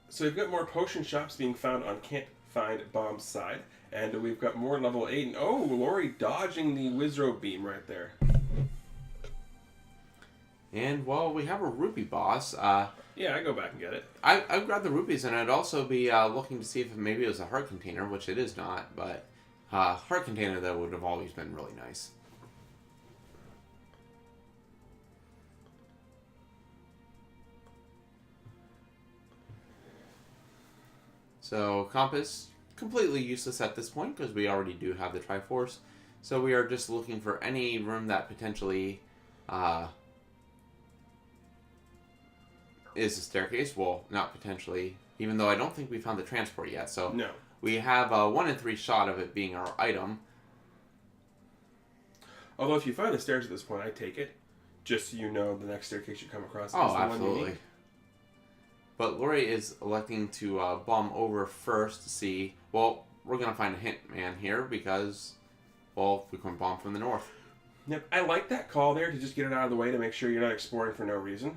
So we've got more potion shops being found on Cantfindbombs' side. And we've got more level 8. And oh, Laurie dodging the Wizrobe beam right there. And, well, we have a rupee boss. Yeah, I go back and get it. I'd grab the rupees, and I'd also be looking to see if maybe it was a heart container, which it is not, but heart container, that would have always been really nice. So, compass, completely useless at this point, because we already do have the Triforce. So we are just looking for any room that potentially is a staircase. Well, not potentially, even though I don't think we found the transport yet. So No. we have a 1 in 3 shot of it being our item. Although if you find the stairs at this point, I take it. Just so you know the next staircase you come across is the Oh, one you absolutely. need. But Laurie is electing to bomb over first to see... Well, we're going to find a hint man here because, well, we can bomb from the north. Yep, I like that call there to just get it out of the way to make sure you're not exploring for no reason.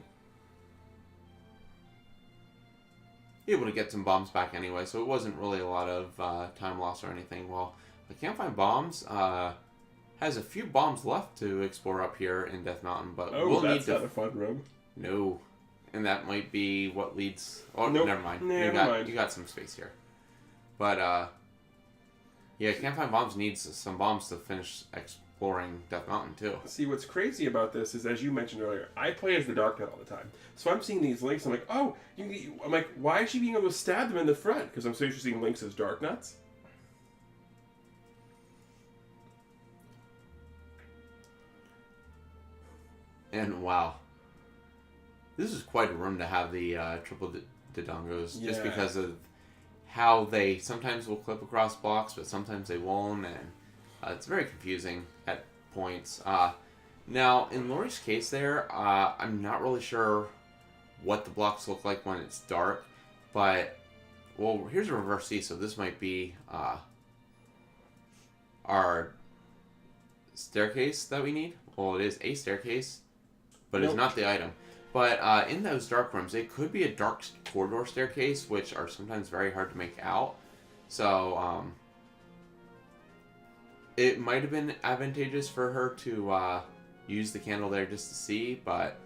Able to get some bombs back anyway, so it wasn't really a lot of time loss or anything. Well, the Cantfindbombs has a few bombs left to explore up here in Death Mountain, but Oh, we'll that's need to... not a fun room. No. And that might be what leads... Oh, Nope. never mind. Never mind. You got some space here. But, yeah, Cantfindbombs needs some bombs to finish exploring Death Mountain, too. See, what's crazy about this is, as you mentioned earlier, I play as the Dark Knight all the time. So I'm seeing these links, I'm like, oh, I'm like, why is she being able to stab them in the front? Because I'm so used to seeing links as Dark Knights. And, wow. This is quite a room to have the triple Dodongos, just Yeah. because of how they sometimes will clip across blocks, but sometimes they won't, and it's very confusing at points. Now, in Laurie's case there, I'm not really sure what the blocks look like when it's dark, but, well, here's a reverse C, so this might be our staircase that we need. Well, it is a staircase, but Nope. it's not the item. But in those dark rooms, it could be a dark corridor staircase, which are sometimes very hard to make out. So, it might have been advantageous for her to use the candle there just to see, but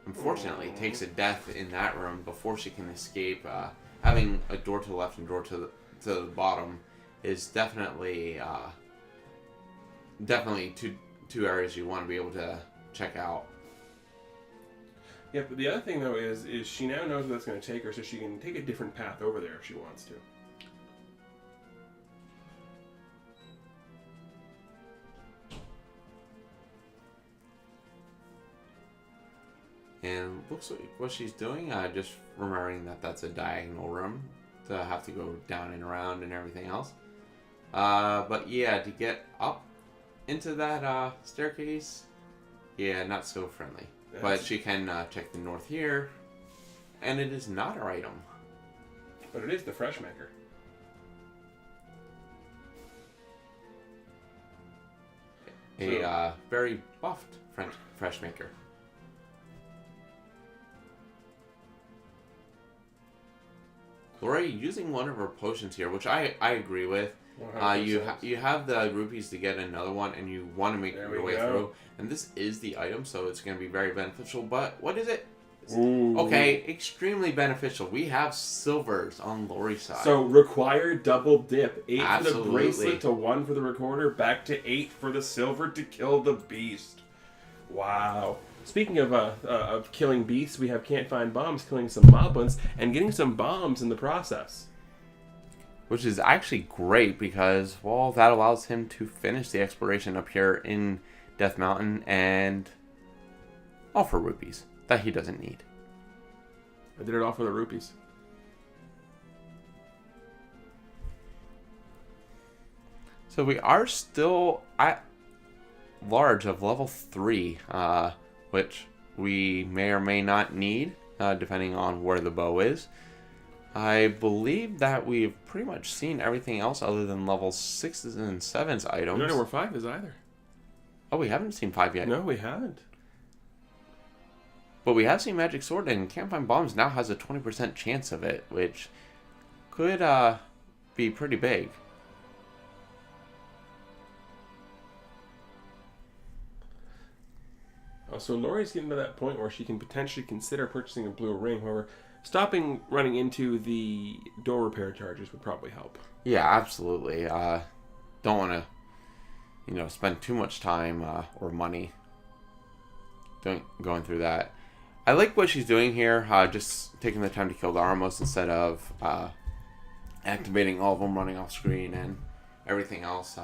unfortunately, it takes a death in that room before she can escape. Having a door to the left and door to the bottom is definitely two areas you want to be able to check out. Yeah, but the other thing, though, is she now knows what that's going to take her, so she can take a different path over there if she wants to. And looks like what she's doing, just remembering that that's a diagonal room to have to go down and around and everything else. But yeah, to get up into that staircase, yeah, not so friendly. But she can check the north here, and it is not our item. But it is the Fresh Maker. A very buffed fresh maker. Laurie using one of her potions here, which I agree with. You have the rupees to get another one, and you want to make your way through. And this is the item, so it's going to be very beneficial. But what is it? Ooh. Okay, extremely beneficial. We have silvers on Laurie's side. So required double dip. 8 for the Absolutely. bracelet to 1 for the recorder, back to 8 for the silver to kill the beast. Wow. Speaking of killing beasts, we have Cantfindbombs killing some moblins and getting some bombs in the process. Which is actually great because, well, that allows him to finish the exploration up here in Death Mountain and all for rupees that he doesn't need. I did it all for the rupees. So we are still at large of level 3, which we may or may not need, depending on where the bow is. I believe that we've pretty much seen everything else other than level 6's and 7's items. We don't know where 5 is either. Oh, we haven't seen 5 yet. No, we haven't. But we have seen Magic Sword, and Cantfindbombs now has a 20% chance of it, which could be pretty big. So Laurie's getting to that point where she can potentially consider purchasing a blue ring. However, stopping running into the door repair charges would probably help. Yeah, absolutely. Don't want to, spend too much time or money going through that. I like what she's doing here, just taking the time to kill the Armos instead of activating all of them, running off screen, and everything else.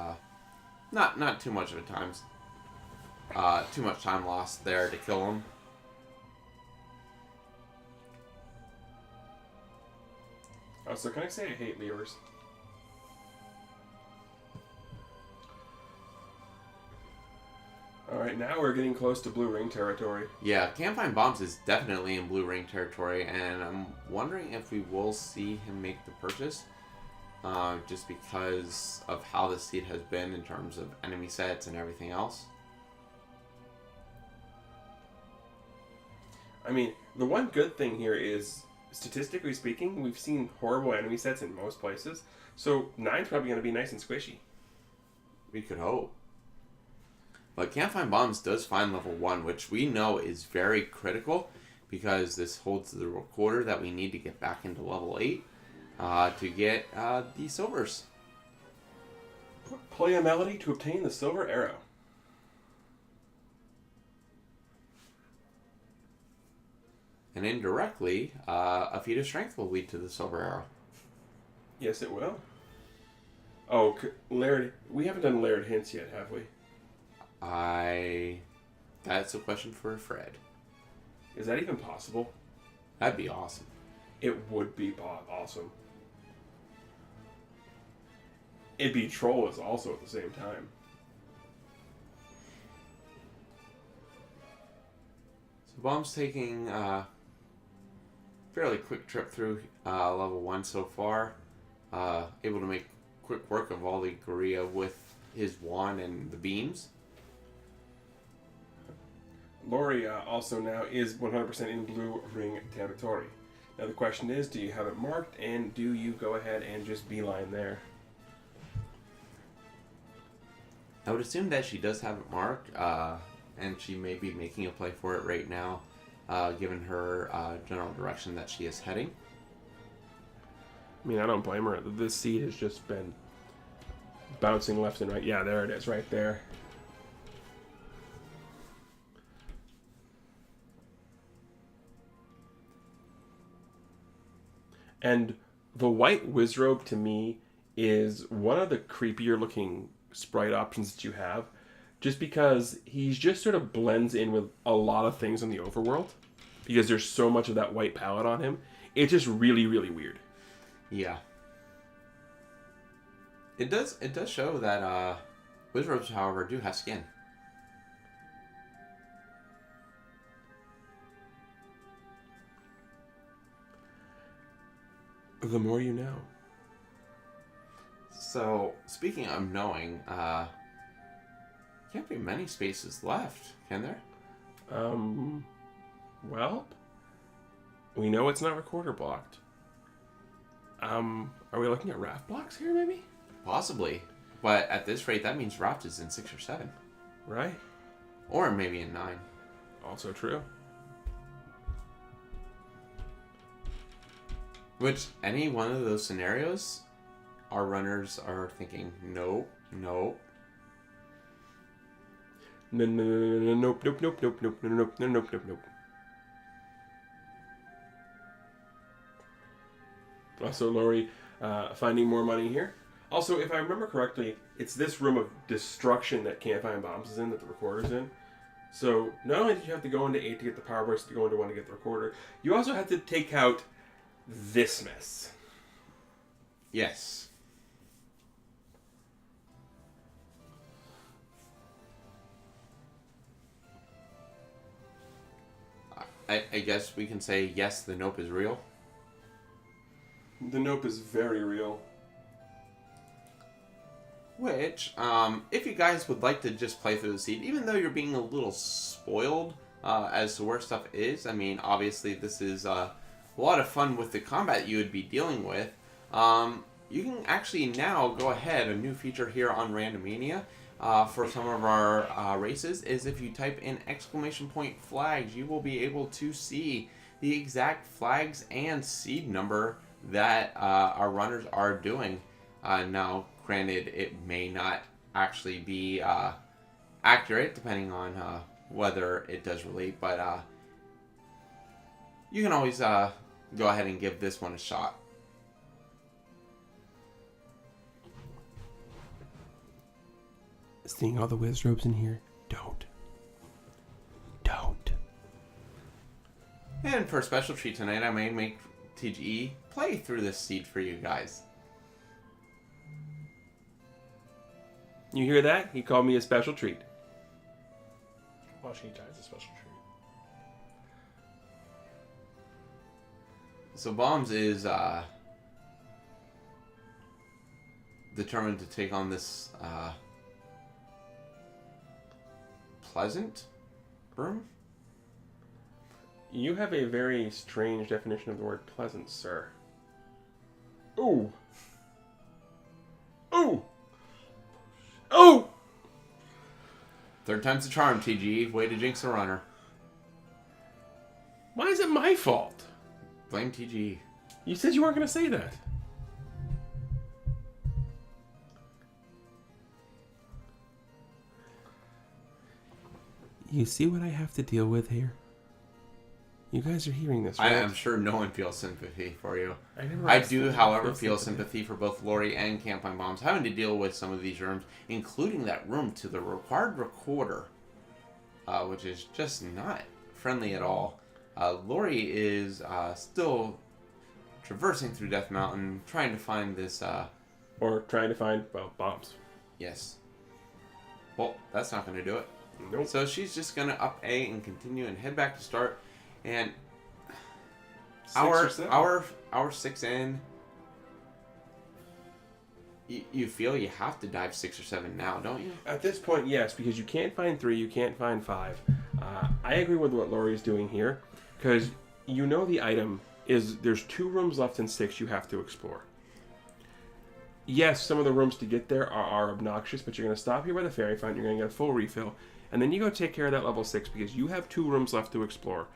Not too much of a too much time lost there to kill them. So can I say I hate levers? Alright, now we're getting close to blue ring territory. Yeah, Cantfindbombs is definitely in blue ring territory, and I'm wondering if we will see him make the purchase. Just because of how the seed has been in terms of enemy sets and everything else. I mean, the one good thing here is, statistically speaking, we've seen horrible enemy sets in most places, so 9's probably going to be nice and squishy. We could hope. But Cantfindbombs does find level 1, which we know is very critical, because this holds the recorder that we need to get back into level 8 to get the silvers. Play a melody to obtain the silver arrow. And indirectly, a feat of strength will lead to the silver arrow. Yes, it will. Oh, Laird, we haven't done Laird hints yet, have we? That's a question for Fred. Is that even possible? That'd be awesome. It would be awesome. It'd be troll as also at the same time. So Bomb's taking a fairly quick trip through level 1 so far. Able to make quick work of all the Korea with his wand and the beams. Laurie also now is 100% in blue ring territory. Now the question is, do you have it marked, and do you go ahead and just beeline there? I would assume that she does have it marked, and she may be making a play for it right now, given her general direction that she is heading. I mean, I don't blame her. This seed has just been bouncing left and right. Yeah, there it is, right there. And the white Wizrobe, to me, is one of the creepier looking sprite options that you have, just because he's just sort of blends in with a lot of things in the overworld, because there's so much of that white palette on him. It's just really, really weird. Yeah. It does show that Wizrobes, however, do have skin. The more you know. So, speaking of knowing, can't be many spaces left, can there? Well, we know it's not recorder blocked. Are we looking at raft blocks here, maybe? Possibly. But at this rate, that means Raft is in 6 or 7. Right. Or maybe in 9. Also true. Which, any one of those scenarios, our runners are thinking, nope, nope. No, no, no, no, nope, nope, nope, nope, nope, nope, nope, nope, nope, nope. Also, Laurie, finding more money here. Also, if I remember correctly, it's this room of destruction that Cantfindbombs is in, that the recorder's in. So, not only did you have to go into 8 to get the power burst, to go into 1 to get the recorder, you also had to take out this mess. Yes. I guess we can say, yes, the nope is real. The nope is very real. Which, if you guys would like to just play through the seed, even though you're being a little spoiled as to where stuff is, I mean, obviously this is a lot of fun with the combat you would be dealing with. You can actually now go ahead, a new feature here on Randomania, for some of our races is if you type in !flags, you will be able to see the exact flags and seed number that our runners are doing. Now, granted, it may not actually be accurate depending on whether it does relate, but you can always go ahead and give this one a shot. Seeing all the whiz robes in here, don't. And for a special treat tonight, I may make TGE play through this seed for you guys. You hear that? He called me a special treat. Watching you die is a special treat. So Bombs is determined to take on this pleasant room. You have a very strange definition of the word pleasant, sir. Ooh. Ooh. Ooh! Third time's the charm, TGE. Way to jinx a runner. Why is it my fault? Blame TGE. You said you weren't going to say that. You see what I have to deal with here? You guys are hearing this, right? I am sure no one feels sympathy for you. I do, however, feel sympathy for both Laurie and Cantfindbombs having to deal with some of these rooms, including that room to the required recorder, which is just not friendly at all. Laurie is still traversing through Death Mountain, trying to find this... Or trying to find, well, bombs. Yes. Well, that's not going to do it. Nope. So she's just going to up A and continue and head back to start. And our 6 in, you feel you have to dive 6 or 7 now, don't you? At this point, yes, because you can't find 3, you can't find 5. I agree with what Laurie's doing here, because you know the item is, there's 2 rooms left in 6 you have to explore. Yes, some of the rooms to get there are obnoxious, but you're going to stop here by the fairy fountain, you're going to get a full refill, and then you go take care of that level 6, because you have 2 rooms left to explore.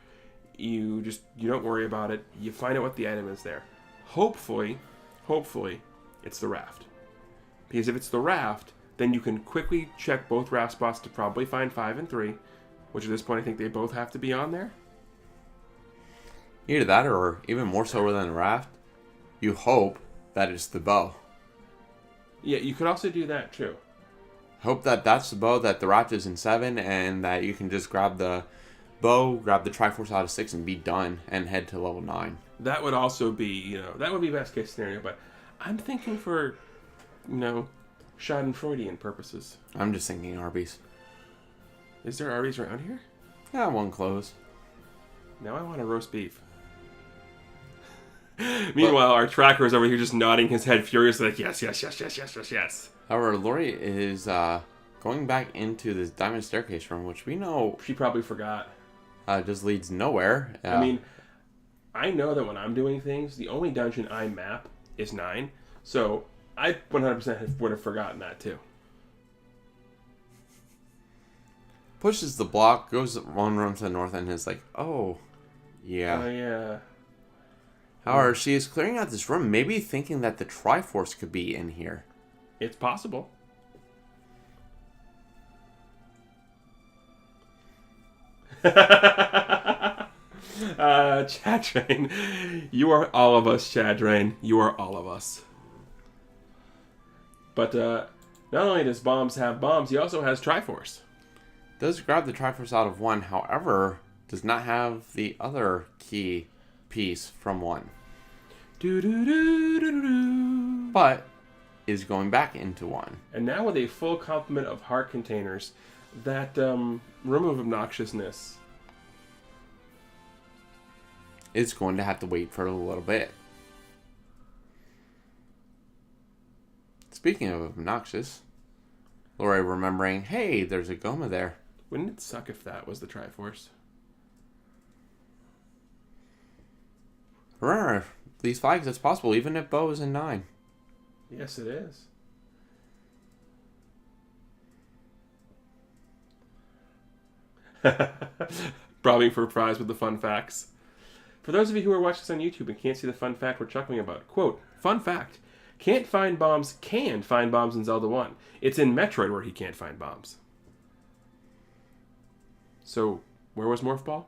You don't worry about it. You find out what the item is there. Hopefully, it's the raft. Because if it's the raft, then you can quickly check both raft spots to probably find 5 and 3, which at this point I think they both have to be on there. Either that, or even more so than the raft, you hope that it's the bow. Yeah, you could also do that too. Hope that that's the bow, that the raft is in 7, and that you can just grab the bow, grab the Triforce out of 6, and be done, and head to level 9. That would also be, that would be best case scenario, but I'm thinking for, Schadenfreudian purposes. I'm just thinking Arby's. Is there Arby's around here? Yeah, one close. Now I want a roast beef. Meanwhile, our tracker is over here just nodding his head furiously like, yes. However, Laurie is going back into this diamond staircase room, which we know... She probably forgot. Just leads nowhere. I mean, I know that when I'm doing things, the only dungeon I map is 9, so I 100% would have forgotten that too. Pushes the block, goes one room to the north, and is like, oh, yeah. Oh, yeah. However, she is clearing out this room, maybe thinking that the Triforce could be in here. It's possible. Chadrain. You are all of us, Chadrain. You are all of us. But not only does Bombs have bombs, he also has Triforce. Does grab the Triforce out of 1, however, does not have the other key piece from 1. But is going back into 1. And now with a full complement of heart containers, that room of obnoxiousness is going to have to wait for a little bit. Speaking of obnoxious, Laurie remembering, hey, there's a Goma there. Wouldn't it suck if that was the Triforce? Remember, these flags, it's possible, even if Bo is in 9. Yes, it is. Bribing for a prize with the fun facts. For those of you who are watching this on YouTube and can't see the fun fact we're chuckling about, quote, fun fact, Cantfindbombs can find bombs in Zelda 1. It's in Metroid where he can't find bombs. So, where was Morph Ball?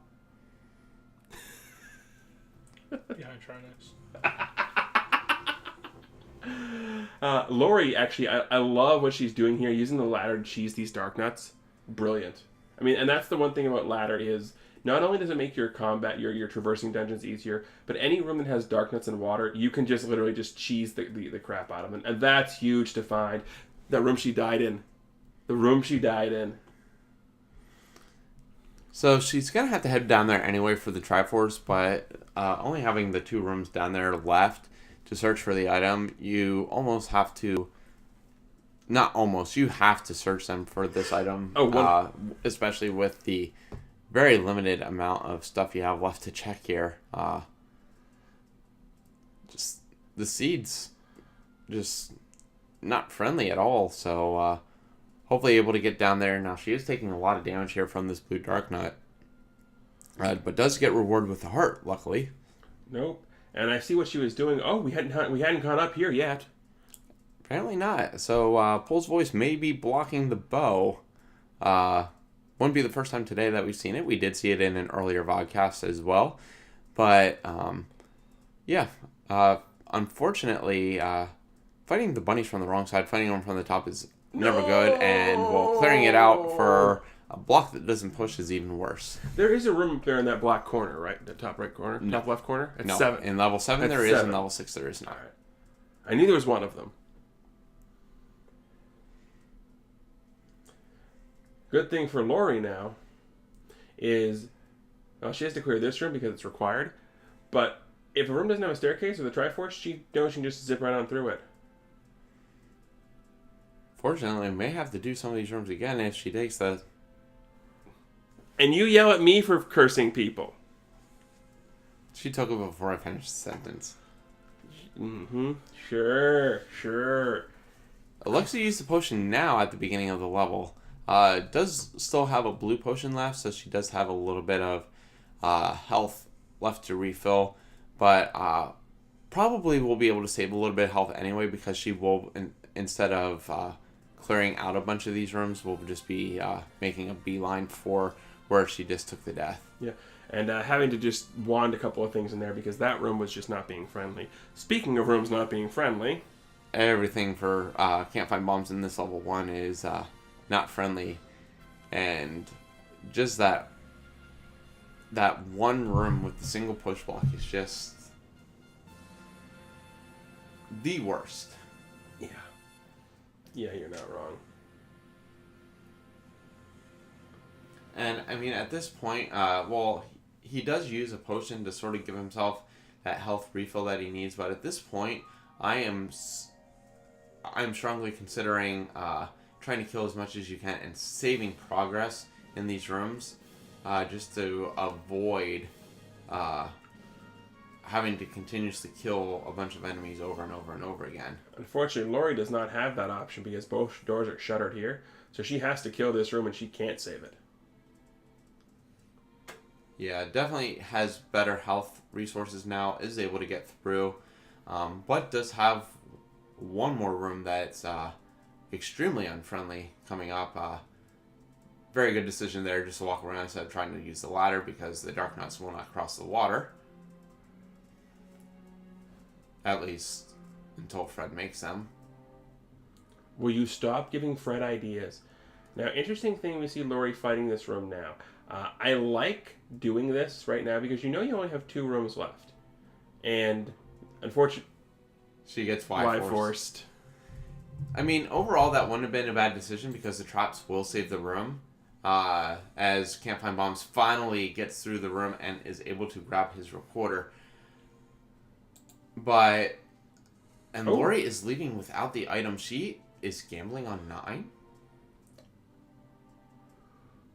Behind Trinex. Laurie, actually, I love what she's doing here, using the ladder to cheese these dark nuts. Brilliant. I mean, and that's the one thing about ladder is, not only does it make your combat, your traversing dungeons easier, but any room that has dark nuts and water, you can just literally just cheese the crap out of them. And that's huge to find. That room she died in. The room she died in. So she's going to have to head down there anyway for the Triforce, but only having the 2 rooms down there left to search for the item, you almost have to... Not almost, you have to search them for this item, especially with the very limited amount of stuff you have left to check here. Just the seeds, just not friendly at all. So hopefully able to get down there. Now she is taking a lot of damage here from this blue dark nut, but does get rewarded with the heart. Luckily. Nope. And I see what she was doing. Oh, we hadn't gone up here yet. Apparently not. So Pole's voice may be blocking the bow. Wouldn't be the first time today that we've seen it. We did see it in an earlier vodcast as well. But, yeah. Unfortunately, fighting the bunnies from the wrong side, fighting them from the top is never good. And, well, clearing it out for a block that doesn't push is even worse. There is a room up there in that black corner, right? The top right corner? No. Top left corner? It's no. 7. In level 7 there is, 7. in level 6 there is not. All right. I knew there was one of them. Good thing for Laurie now is, well, she has to clear this room because it's required. But if a room doesn't have a staircase or the Triforce, she knows she can just zip right on through it. Fortunately, we may have to do some of these rooms again if she takes the... And you yell at me for cursing people. She took it before I finished the sentence. Mm-hmm. Sure. Alexa used the potion now at the beginning of the level. Does still have a blue potion left, so she does have a little bit of health left to refill. But probably will be able to save a little bit of health anyway, because she will, instead of clearing out a bunch of these rooms, will just be making a beeline for where she just took the death. Yeah. And having to just wand a couple of things in there because that room was just not being friendly. Speaking of rooms not being friendly... Everything for Cantfindbombs in this level 1 is not friendly. And just that one room with the single push block is just the worst. Yeah. Yeah, you're not wrong. And, I mean, at this point, he does use a potion to sort of give himself that health refill that he needs. But at this point, I'm strongly considering trying to kill as much as you can and saving progress in these rooms just to avoid having to continuously kill a bunch of enemies over and over and over again. Unfortunately, Laurie does not have that option because both doors are shuttered here. So she has to kill this room and she can't save it. Yeah, definitely has better health resources now, is able to get through, but does have one more room that's extremely unfriendly coming up. Very good decision there, just to walk around instead of trying to use the ladder because the dark nuts will not cross the water. At least until Fred makes them. Will you stop giving Fred ideas? Now, interesting thing, we see Laurie fighting this room now. I like doing this right now because you know you only have 2 rooms left. And, unfortunately... She gets Y-forced. I mean, overall, that wouldn't have been a bad decision because the traps will save the room. As Cantfindbombs finally gets through the room and is able to grab his recorder. But... And Laurie is leaving without the item. She is gambling on 9.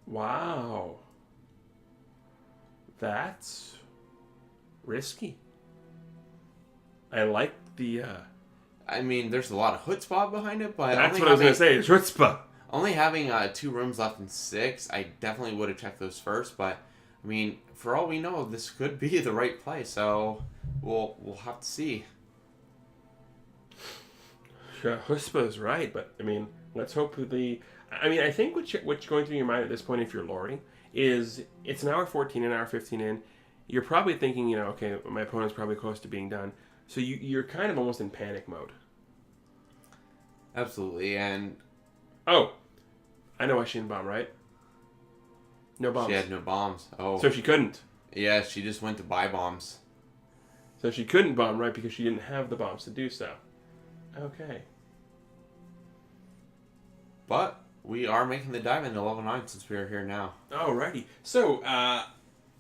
Wow. That's risky. I like the... I mean, there's a lot of chutzpah behind it, but... That's what I was going to say, it's chutzpah. Only having 2 rooms left in 6, I definitely would have checked those first. But I mean, for all we know, this could be the right place. So we'll have to see. Yeah, Huspa's right, but I mean, let's hope I think what's going through your mind at this point, if you're Laurie, is it's an hour 14, an hour 15 in. You're probably thinking, okay, my opponent's probably close to being done. So you're kind of almost in panic mode. Absolutely, and oh, I know why she didn't bomb, right? No bombs. She had no bombs. Oh, So she couldn't. Yeah, she just went to buy bombs. So she couldn't bomb, right? Because she didn't have the bombs to do so. Okay. But we are making the dive into level 9 since we are here now. Alrighty. So,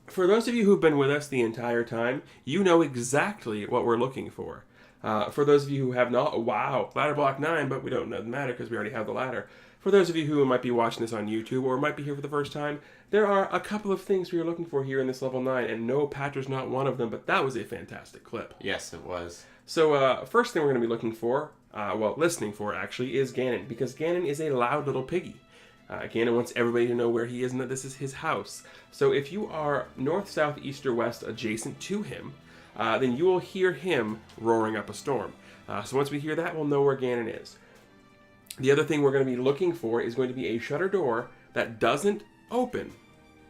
for those of you who've been with us the entire time, you know exactly what we're looking for. For those of you who have not, wow, ladder block 9, but we don't know the matter because we already have the ladder. For those of you who might be watching this on YouTube or might be here for the first time, there are a couple of things we are looking for here in this level 9, and no, Patra's not one of them, but that was a fantastic clip. Yes, it was. So, first thing we're going to be looking for, listening for actually, is Ganon, because Ganon is a loud little piggy. Ganon wants everybody to know where he is and that this is his house. So if you are north, south, east, or west adjacent to him, then you will hear him roaring up a storm. So once we hear that, we'll know where Ganon is. The other thing we're going to be looking for is going to be a shutter door that doesn't open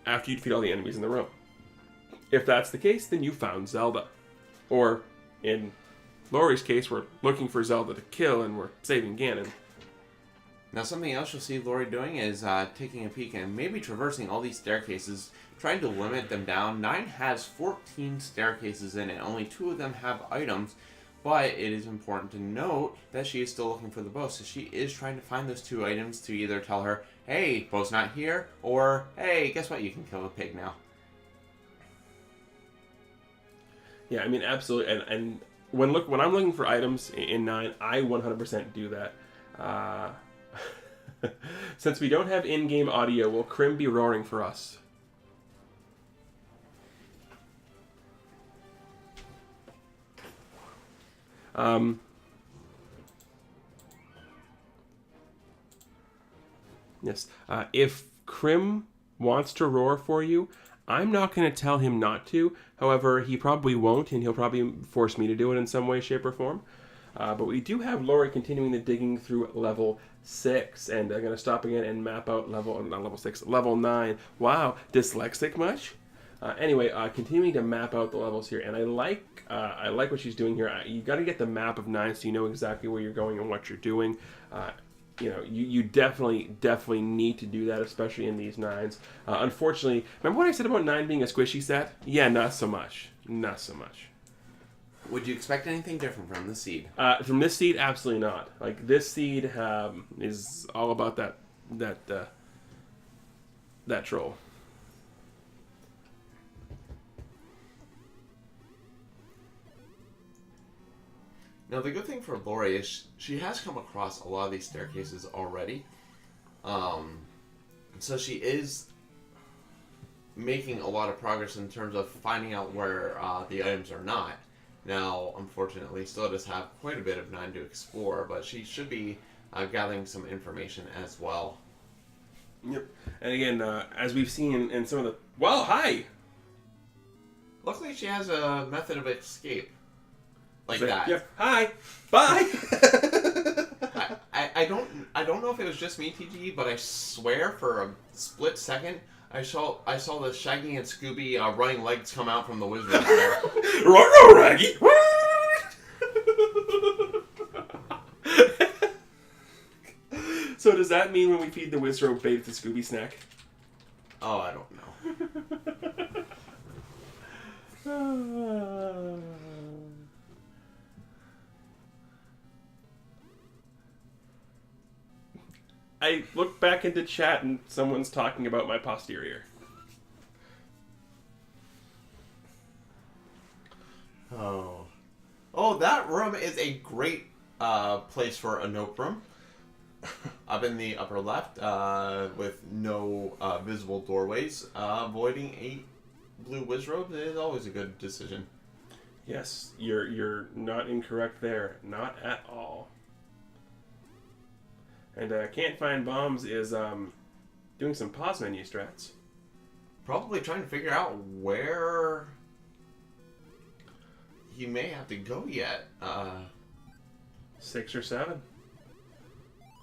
after you defeat all the enemies in the room. If that's the case, then you found Zelda. Or, in Laurie's case, we're looking for Zelda to kill and we're saving Ganon. Now, something else you'll see Laurie doing is taking a peek and maybe traversing all these staircases, trying to limit them down. 9 has 14 staircases in it. Only 2 of them have items, but it is important to note that she is still looking for the bow. So she is trying to find those 2 items to either tell her, hey, bow's not here, or, hey, guess what, you can kill the pig now. Yeah, I mean, absolutely. And when I'm looking for items in 9, I 100% do that. Since we don't have in-game audio, will Crim be roaring for us? Yes. If Crim wants to roar for you, I'm not going to tell him not to. However, he probably won't, and he'll probably force me to do it in some way, shape, or form. But we do have Laurie continuing the digging through level 6, and I'm going to stop again and map out level 9. Wow, dyslexic much? Anyway, continuing to map out the levels here, and I like what she's doing here. You got to get the map of 9 so you know exactly where you're going and what you're doing. You definitely need to do that, especially in these 9s. Unfortunately, remember what I said about 9 being a squishy set? Yeah, not so much. Not so much. Would you expect anything different from the seed? From this seed, absolutely not. Like, this seed is all about that troll. Now, the good thing for Laurie is she has come across a lot of these staircases already. So she is making a lot of progress in terms of finding out where the items are not. Now, unfortunately, still does have quite a bit of 9 to explore, but she should be gathering some information as well. Yep. And again, as we've seen in some of the... Well, hi! Luckily, she has a method of escape. Like that. Yeah. Hi! Bye! I don't know if it was just me, TG, but I swear for a split second, I saw the Shaggy and Scooby running legs come out from the wizard there. Run, Raggy! So does that mean when we feed the wizard bait the Scooby snack? Oh, I don't know. I look back into chat and someone's talking about my posterior. Oh, that room is a great place for a note room. Up in the upper left, with no visible doorways. Avoiding a blue wizrobe is always a good decision. Yes, you're not incorrect there. Not at all. And Cantfindbombs is doing some pause menu strats. Probably trying to figure out where he may have to go yet. 6 or 7.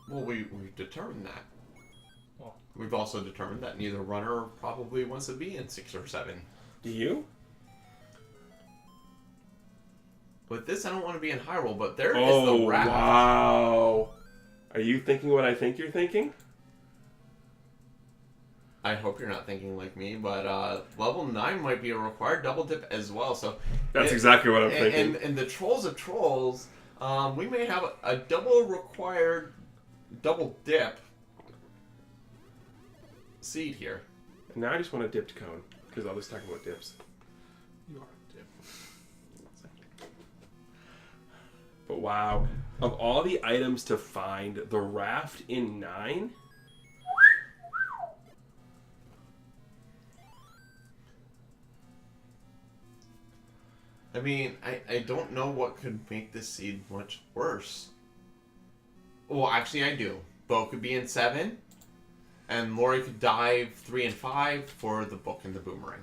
Well, we've determined that. Well, We've also determined that neither runner probably wants to be in 6 or 7. Do you? With this, I don't want to be in Hyrule, but there is Oh, the raft. wow. Are you thinking what I think you're thinking? I hope you're not thinking like me, but level 9 might be a required double dip as well. So That's exactly what I'm thinking. And the Trolls of Trolls, we may have a double required double dip seed here. Now I just want a dipped cone, because I was talking about dips. you are a dip. But wow, of all the items to find, the raft in 9? I mean, I don't know what could make this seed much worse. Well, actually, I do. Bo could be in 7, and Laurie could dive 3 and 5 for the book and the boomerang.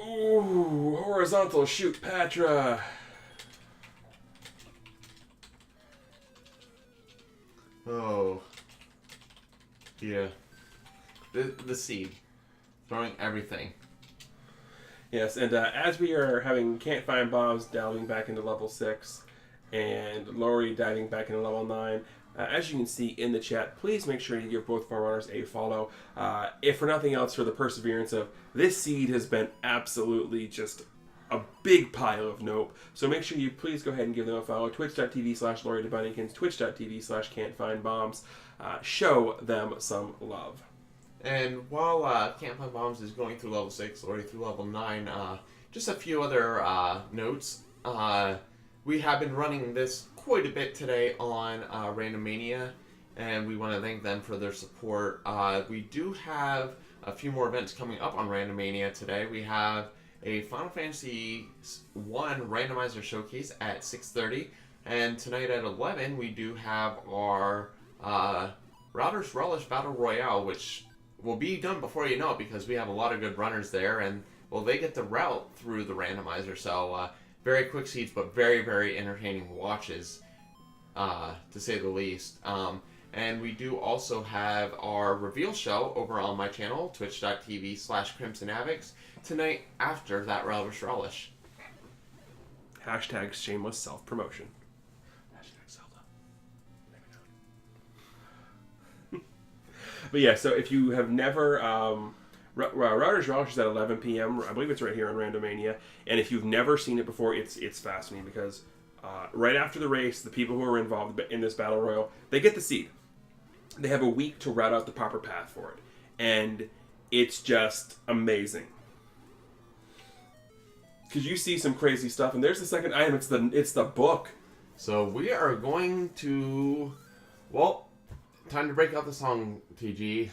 Ooh, horizontal shoot Patra. Oh. Yeah. The seed. Throwing everything. Yes, and as we are having Cantfindbombs delving back into level 6 and Laurie diving back into level 9, as you can see in the chat, please make sure you give both of our runners a follow. If for nothing else, for the perseverance of this seed has been absolutely just a big pile of nope. So make sure you please go ahead and give them a follow. Twitch.tv/LaurieDBunnykins, Twitch.tv/Cantfindbombs. Show them some love. And while Cantfindbombs is going through level 6, Laurie through level 9, just a few other notes. We have been running this quite a bit today on Randomania, and we want to thank them for their support. We do have a few more events coming up on Randomania today. We have a Final Fantasy 1 Randomizer showcase at 6:30, and tonight at 11 we do have our Router's Relish Battle Royale, which will be done before you know it because we have a lot of good runners there, and well, they get the route through the randomizer, so very quick seeds, but very, very entertaining watches, to say the least. And we do also have our reveal show over on my channel, twitch.tv/CrimsonAvix, tonight after that Router's Relish. Hashtag shameless self-promotion. Hashtag Zelda. But yeah, so if you have never... Router's Relish is at 11 p.m. I believe it's right here on Randomania. And if you've never seen it before, it's fascinating because right after the race, the people who are involved in this battle royal, they get the seed. They have a week to route out the proper path for it. And it's just amazing. Because you see some crazy stuff, and there's the second item. It's the book. So we are going to... Well, time to break out the song, TG.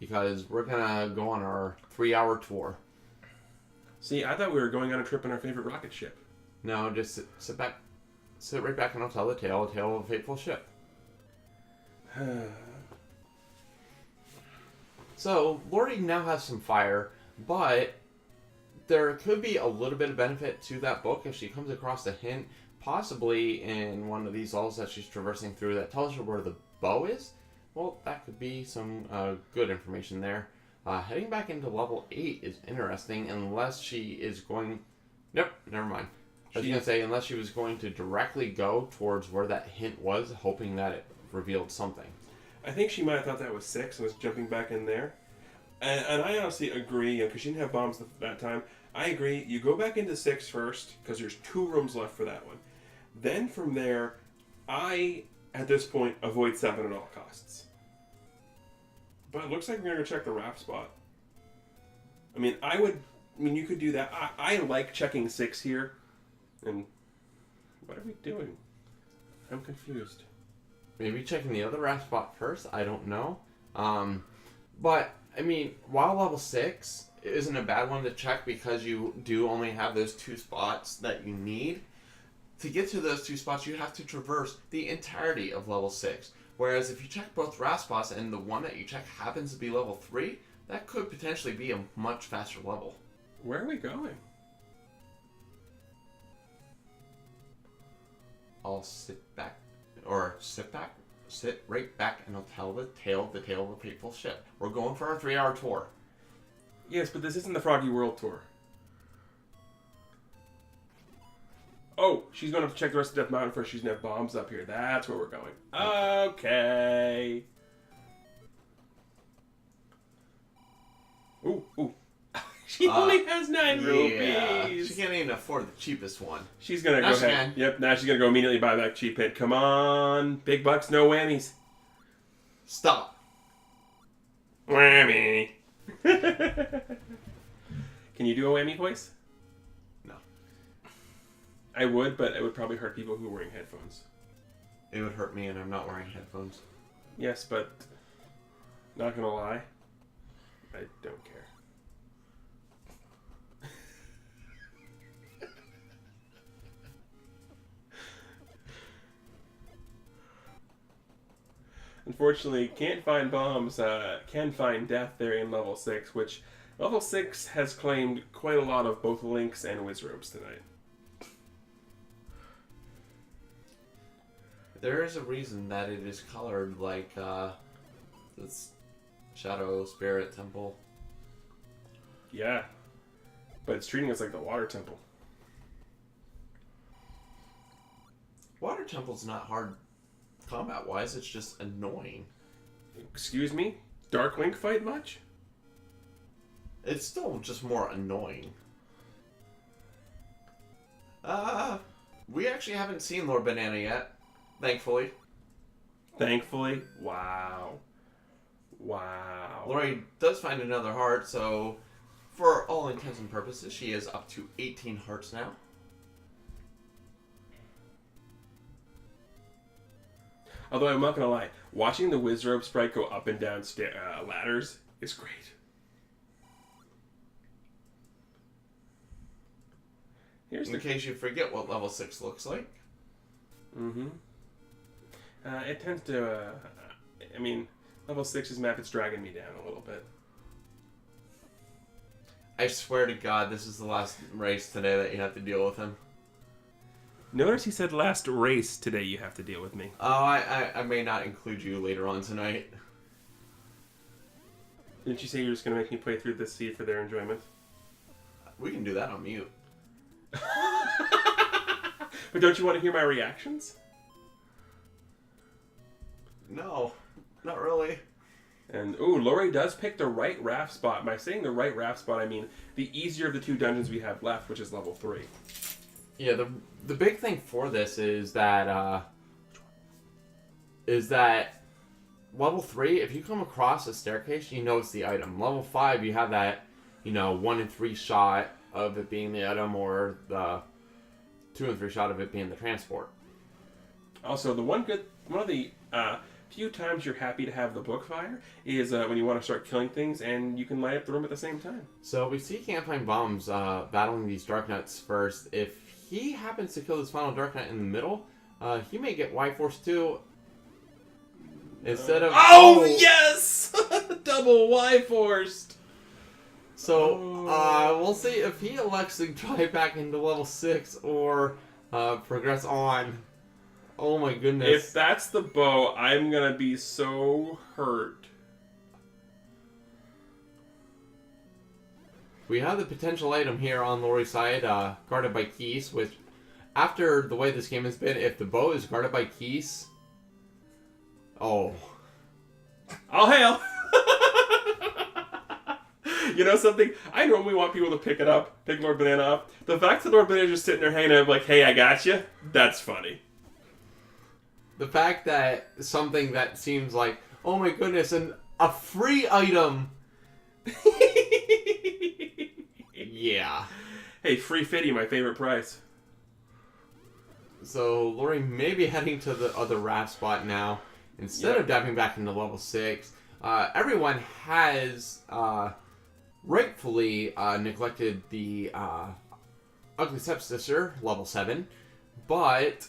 Because we're going to go on our 3-hour tour. See, I thought we were going on a trip in our favorite rocket ship. No, just sit back. Sit right back and I'll tell the tale of a fateful ship. So, Laurie now has some fire, but there could be a little bit of benefit to that book if she comes across a hint, possibly in one of these levels that she's traversing through that tells her where the bow is. Well, that could be some good information there. Heading back into level 8 is interesting unless she is going... Nope, never mind. I was going to say, unless she was going to directly go towards where that hint was, hoping that it revealed something. I think she might have thought that was 6 and was jumping back in there. And I honestly agree, because she didn't have bombs that time. I agree. You go back into 6 first, because there's 2 rooms left for that one. Then from there, I, at this point, avoid 7 at all costs. But it looks like we're going to check the raft spot. I mean, you could do that. I like checking 6 here. And what are we doing? I'm confused. Maybe checking the other raft spot first? I don't know. But, I mean, while level 6 isn't a bad one to check because you do only have those 2 spots that you need. To get to those 2 spots, you have to traverse the entirety of level 6. Whereas if you check both wrath spots and the one that you check happens to be level 3, that could potentially be a much faster level. Where are we going? I'll sit right back, and I'll tell the tale of a fateful ship. We're going for our 3-hour tour. Yes, but this isn't the Froggy World Tour. Oh, she's going to check the rest of Death Mountain first. She's going to have bombs up here. That's where we're going. Okay. Ooh. She only has 9 rupees. She can't even afford the cheapest one. She's going to go ahead. Yep, now she's going to go immediately buy back Cheap Hit. Come on. Big bucks, no whammies. Stop. Whammy. Can you do a whammy voice? No. I would, but it would probably hurt people who are wearing headphones. It would hurt me, and I'm not wearing headphones. Yes, but not gonna lie, I don't care. Unfortunately, Cantfindbombs can find death there in level 6, which level 6 has claimed quite a lot of both Links and Wizrobes tonight. There is a reason that it is colored like this Shadow Spirit Temple. Yeah, but it's treating us like the Water Temple. Water Temple's not hard combat-wise, it's just annoying. Excuse me? Dark Link fight much? It's still just more annoying. We actually haven't seen Lord Banana yet. Thankfully. Thankfully? Wow. Wow. Laurie does find another heart, so for all intents and purposes, she is up to 18 hearts now. Although I'm not going to lie, watching the Wizrobe sprite go up and down ladders is great. In case you forget what level 6 looks like. Mm-hmm. It tends to, level 6's map, it's dragging me down a little bit. I swear to God, this is the last race today that you have to deal with him. Notice he said last race today you have to deal with me. Oh, I may not include you later on tonight. Didn't you say you're just going to make me play through this seed for their enjoyment? We can do that on mute. But don't you want to hear my reactions? No, not really. And, ooh, Laurie does pick the right raft spot. By saying the right raft spot, I mean the easier of the 2 dungeons we have left, which is level 3. Yeah, the big thing for this is that level 3, if you come across a staircase, you know it's the item. Level 5, you have that, 1 in 3 shot of it being the item, or the 2 in 3 shot of it being the transport. Also, one of the few times you're happy to have the book fire is when you want to start killing things and you can light up the room at the same time. So we see Cantfindbombs battling these Dark Knights first. If he happens to kill this final Dark Knight in the middle, he may get Y-Force 2 instead of... Oh, yes! Double Y-Forced! So, we'll see if he elects to drive back into level 6 or progress on. Oh my goodness. If that's the bow, I'm gonna be so hurt. We have the potential item here on Laurie's side, guarded by keys, which, after the way this game has been, if the bow is guarded by keys... Oh. All hail! You know something? I normally want people to pick Lord Banana up. The fact that Lord Banana's just sitting there hanging out like, hey, I got you, that's funny. The fact that something that seems like, oh my goodness, a free item. Yeah. Hey, free fitty, my favorite price. So Laurie may be heading to the other raft spot now instead of diving back into level 6. Everyone has rightfully neglected the ugly stepsister, level 7, but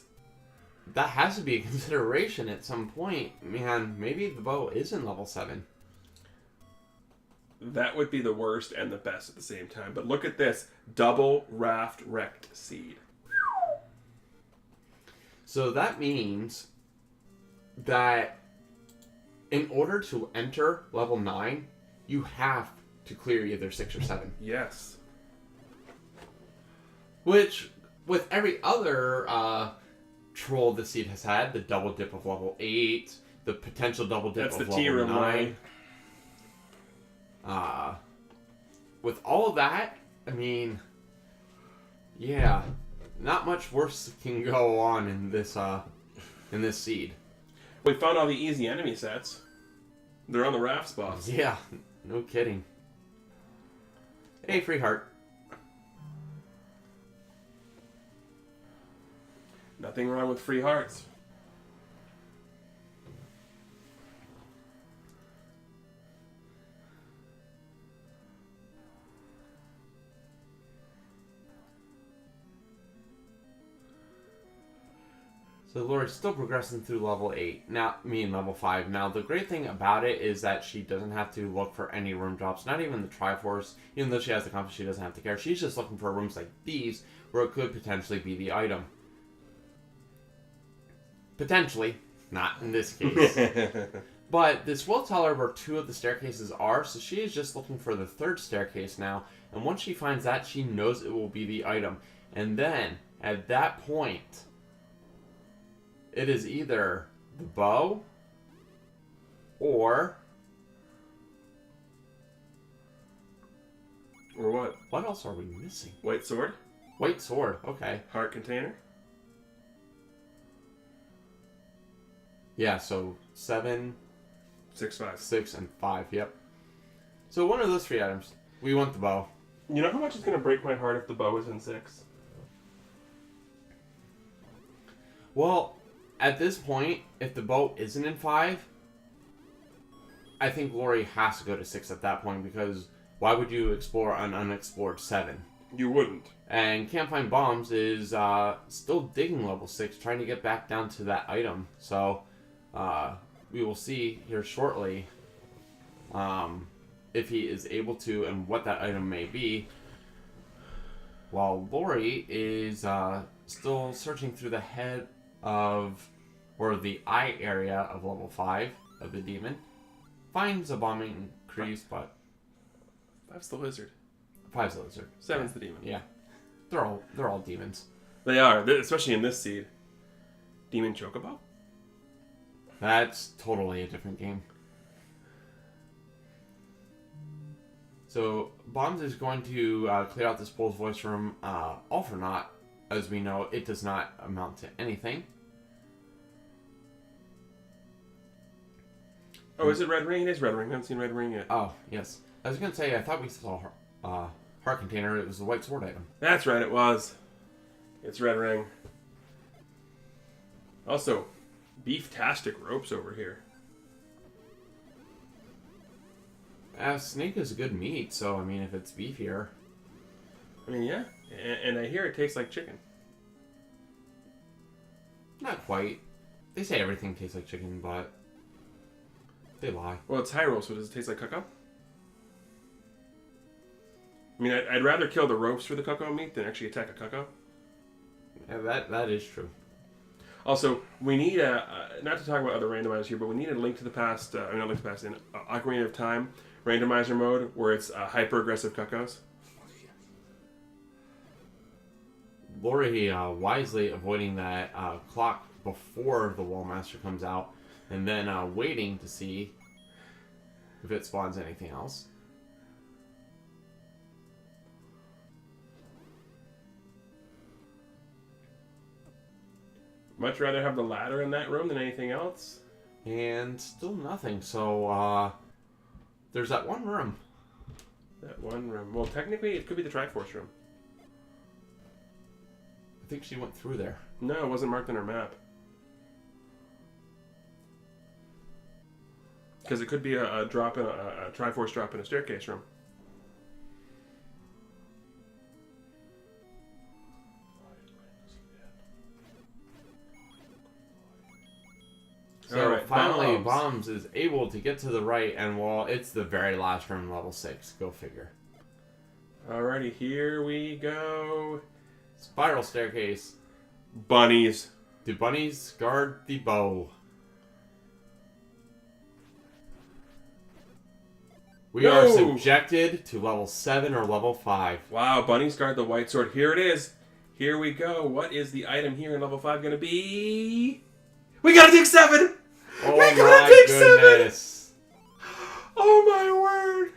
that has to be a consideration at some point. Man, maybe the bow is in level 7. That would be the worst and the best at the same time. But look at this. Double raft wrecked seed. So that means that in order to enter level 9, you have to clear either 6 or 7. Yes. Which, with every other troll the seed has had, the double dip of level 8, the potential double dip That's of the level tier 9. With all of that, I mean, yeah, not much worse can go on in this seed. We found all the easy enemy sets. They're on the raft spots. Yeah, no kidding. Hey, free heart. Nothing wrong with free hearts. So Laurie's still progressing through level 8. Now, level 5. Now, the great thing about it is that she doesn't have to look for any room drops. Not even the Triforce. Even though she has the compass, she doesn't have to care. She's just looking for rooms like these, where it could potentially be the item. Potentially. Not in this case. But this will tell her where 2 of the staircases are, so she is just looking for the 3rd staircase now. And once she finds that, she knows it will be the item. And then, at that point, it is either the bow or... Or what? What else are we missing? White sword? White sword, okay. Heart container? Yeah, so 7, 6, 5. 6, and 5, yep. So one of those 3 items. We want the bow. You know how much it's going to break my heart if the bow is in 6? Well, at this point, if the bow isn't in 5, I think Laurie has to go to 6 at that point, because why would you explore an unexplored 7? You wouldn't. And Cantfindbombs is still digging level 6, trying to get back down to that item. So, we will see here shortly if he is able to and what that item may be. While Laurie is still searching through the head of, or the eye area of level 5 of the demon. Finds a bombing crease, but 5's the lizard. 5's the lizard. 7's the demon. Yeah. They're all demons. They are, especially in this seed. Demon Chocobo? That's totally a different game. So, Bombs is going to clear out this Bull's voice room, all for naught. As we know, it does not amount to anything. Oh, is it Red Ring? It is Red Ring. I haven't seen Red Ring yet. Oh, yes. I was going to say, I thought we saw Heart Container. It was the White Sword item. That's right, it was. It's Red Ring. Also, beef-tastic ropes over here. Snake is good meat, so, I mean, if it's beefier. I mean, yeah. And I hear it tastes like chicken. Not quite. They say everything tastes like chicken, but they lie. Well, it's Hyrule, so does it taste like cocoa? I mean, I'd rather kill the ropes for the cocoa meat than actually attack a cocoa. Yeah, that is true. Also, we need not to talk about other randomizers here, but we need a Link to the Past, not Link to the Past, in Ocarina of Time randomizer mode where it's hyper-aggressive cuckoos. Laurie wisely avoiding that clock before the Wallmaster comes out, and then waiting to see if it spawns anything else. Much rather have the ladder in that room than anything else. And still nothing, so there's that one room. That one room. Well, technically, it could be the Triforce room. I think she went through there. No, it wasn't marked on her map. Because it could be a drop in a Triforce drop in a staircase room. finally, Bombs is able to get to the right, and well, it's the very last room, level 6. Go figure. Alrighty, here we go. Spiral staircase. Bunnies. Do bunnies guard the bow? We are subjected to level 7 or level 5. Wow, bunnies guard the white sword. Here it is. Here we go. What is the item here in level 5 going to be? We gotta dig 7! Oh we gotta my dig goodness! 7! Oh my word!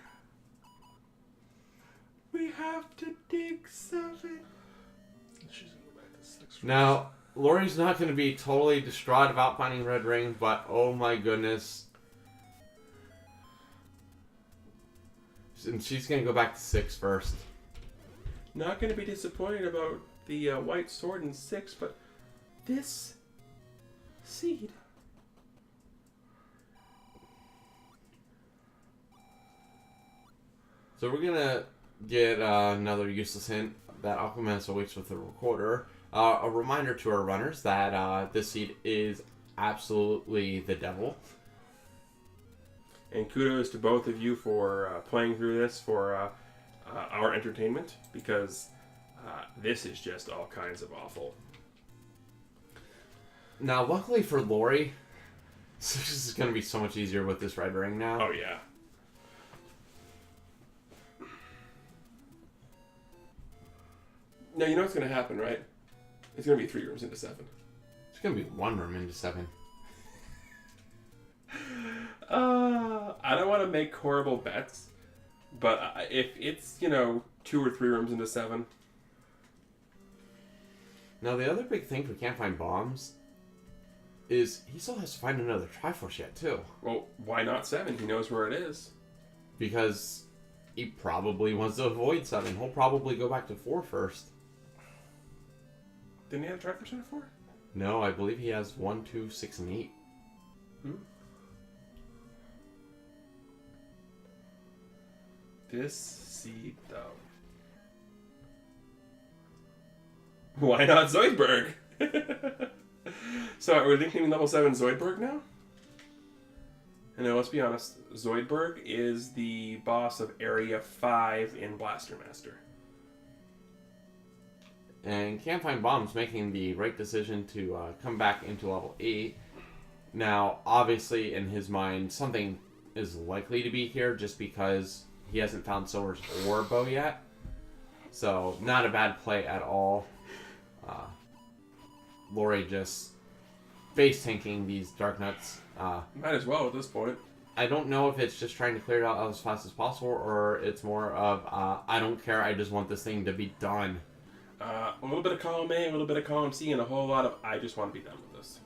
We have to dig 7. She's gonna go back to 6. Now, Laurie's not going to be totally distraught about finding Red Ring, but oh my goodness. And she's going to go back to 6 first. Not going to be disappointed about the white sword in 6, but this seed. So we're going to get another useless hint that Aquaman awaits with the recorder. A reminder to our runners that this seed is absolutely the devil. And kudos to both of you for playing through this for our entertainment, because this is just all kinds of awful. Now, luckily for Laurie, this is going to be so much easier with this red ring now. Oh, yeah. Now, you know what's going to happen, right? It's going to be 3 rooms into 7. It's going to be 1 room into 7. I don't want to make horrible bets, but if it's, 2 or 3 rooms into 7. Now, the other big thing for Cantfindbombs is he still has to find another Triforce yet, too. Well, why not 7? He knows where it is. Because he probably wants to avoid 7. He'll probably go back to 4 first. Didn't he have a Triforce at 4? No, I believe he has 1, 2, 6, and 8. This seed, though. Why not Zoidberg? So, are we thinking level 7 Zoidberg now? And now, let's be honest. Zoidberg is the boss of Area 5 in Blaster Master. And Cantfindbombs making the right decision to come back into level 8. Now, obviously, in his mind, something is likely to be here just because he hasn't found Silver's Ore Bow yet. So, not a bad play at all. Laurie just face tanking these Dark Nuts. Might as well at this point. I don't know if it's just trying to clear it out as fast as possible, or it's more of, I don't care, I just want this thing to be done. A little bit of column A, a little bit of column C, and a whole lot of I just want to be done with this.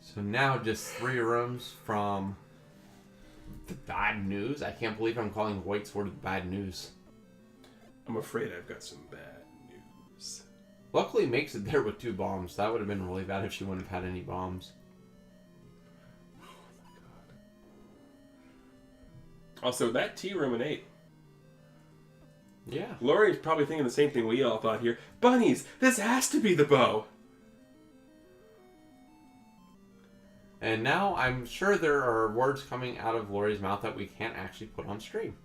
So now just 3 rooms from the bad news. I can't believe I'm calling White Sword the bad news. I'm afraid I've got some bad news. Luckily makes it there with 2 bombs. That would have been really bad if she wouldn't have had any bombs. Also, that T room in 8. Yeah. Laurie's probably thinking the same thing we all thought here. Bunnies! This has to be the bow! And now I'm sure there are words coming out of Laurie's mouth that we can't actually put on stream.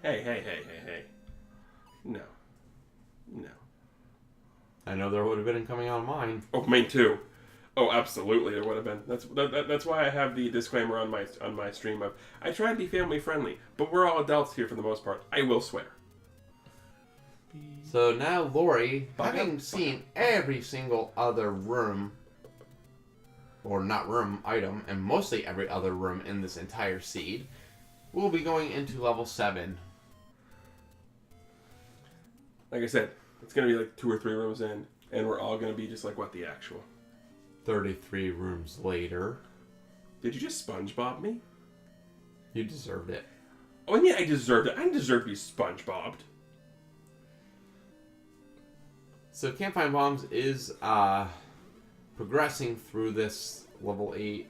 Hey. No. No. I know there would have been coming out of mine. Oh, mine too. Oh, absolutely, there would have been. That's why I have the disclaimer on my stream of I try and be family friendly, but we're all adults here for the most part. I will swear. So now Laurie, having seen every single other room, or not room, item, and mostly every other room in this entire seed, will be going into level 7. Like I said, it's gonna be like 2 or 3 rooms in, and we're all gonna be just like, what the actual? 33 rooms later. Did you just SpongeBob me? You deserved it. Oh, and yeah, I deserved it. I didn't deserve to be SpongeBobbed. So Cantfindbombs is progressing through this level 8,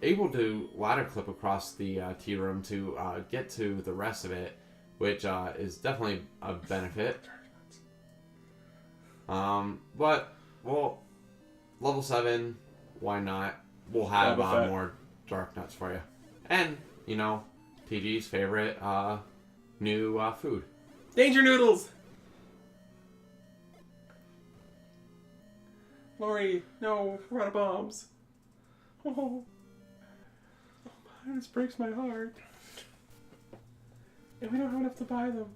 able to ladder clip across the T room to get to the rest of it which is definitely a benefit. But, well, level 7, why not? We'll have more dark nuts for you. And, you know, TG's favorite new food. Danger noodles! Laurie, no, we're out of bombs. Oh, this breaks my heart. And we don't have enough to buy them.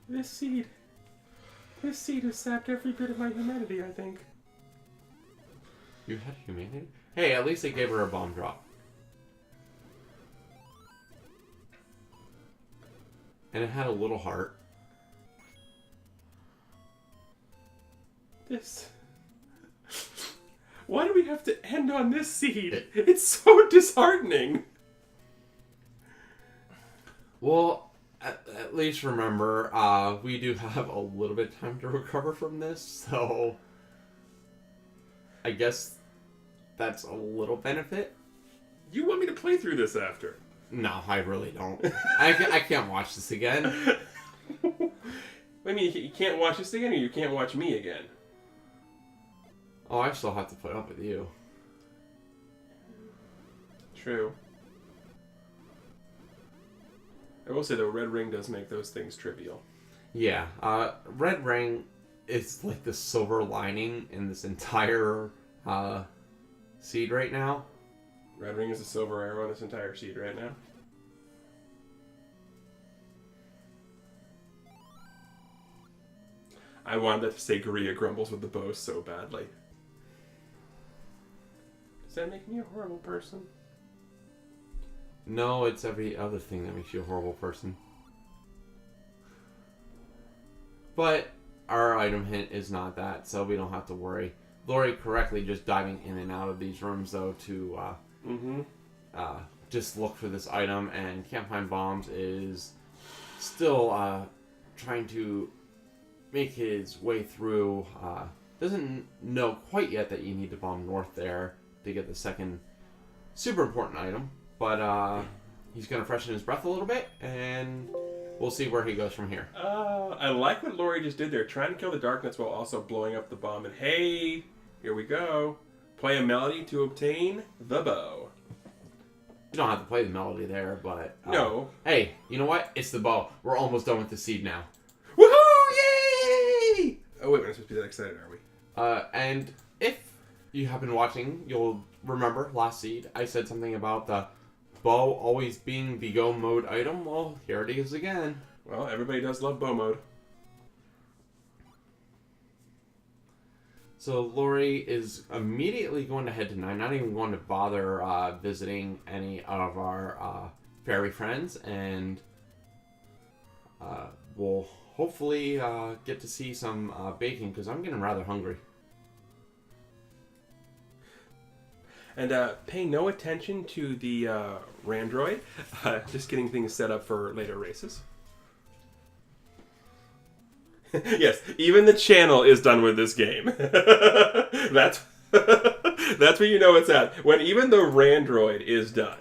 This seed has sapped every bit of my humanity, I think. You had humanity? Hey, at least they gave her a bomb drop. And it had a little heart. Why do we have to end on this seed? It's so disheartening. Well, at least remember, we do have a little bit of time to recover from this, so I guess that's a little benefit. You want me to play through this after? No, I really don't. I can't watch this again. I mean, you can't watch this again, or you can't watch me again? Oh, I still have to put up with you. True. I will say, though, Red Ring does make those things trivial. Yeah, Red Ring is like the silver lining in this entire seed right now. Red Ring is a silver arrow in this entire seed right now. I wanted that to say Korea grumbles with the bow so badly. Does that make me a horrible person? No, it's every other thing that makes you a horrible person. But our item hint is not that, so we don't have to worry. Laurie correctly just diving in and out of these rooms, though, to just look for this item, and Cantfindbombs is still trying to make his way through. Doesn't know quite yet that you need to bomb north there to get the second super important item, but he's going to freshen his breath a little bit, and we'll see where he goes from here. I like what Laurie just did there, trying to kill the darkness while also blowing up the bomb. And hey, here we go. Play a melody to obtain the bow. You don't have to play the melody there, but no. Hey, you know what? It's the bow. We're almost done with the seed now. Woohoo! Yay! Oh wait, we're not supposed to be that excited, are we? And if you have been watching, you'll remember last seed I said something about the bow always being the go mode item. Well, here it is again. Well, everybody does love bow mode. So Laurie is immediately going to head to 9, not even going to bother visiting any of our fairy friends, and we'll hopefully get to see some baking, because I'm getting rather hungry. And pay no attention to the Randroid. Just getting things set up for later races. Yes, even the channel is done with this game. That's that's where you know it's at. When even the Randroid is done.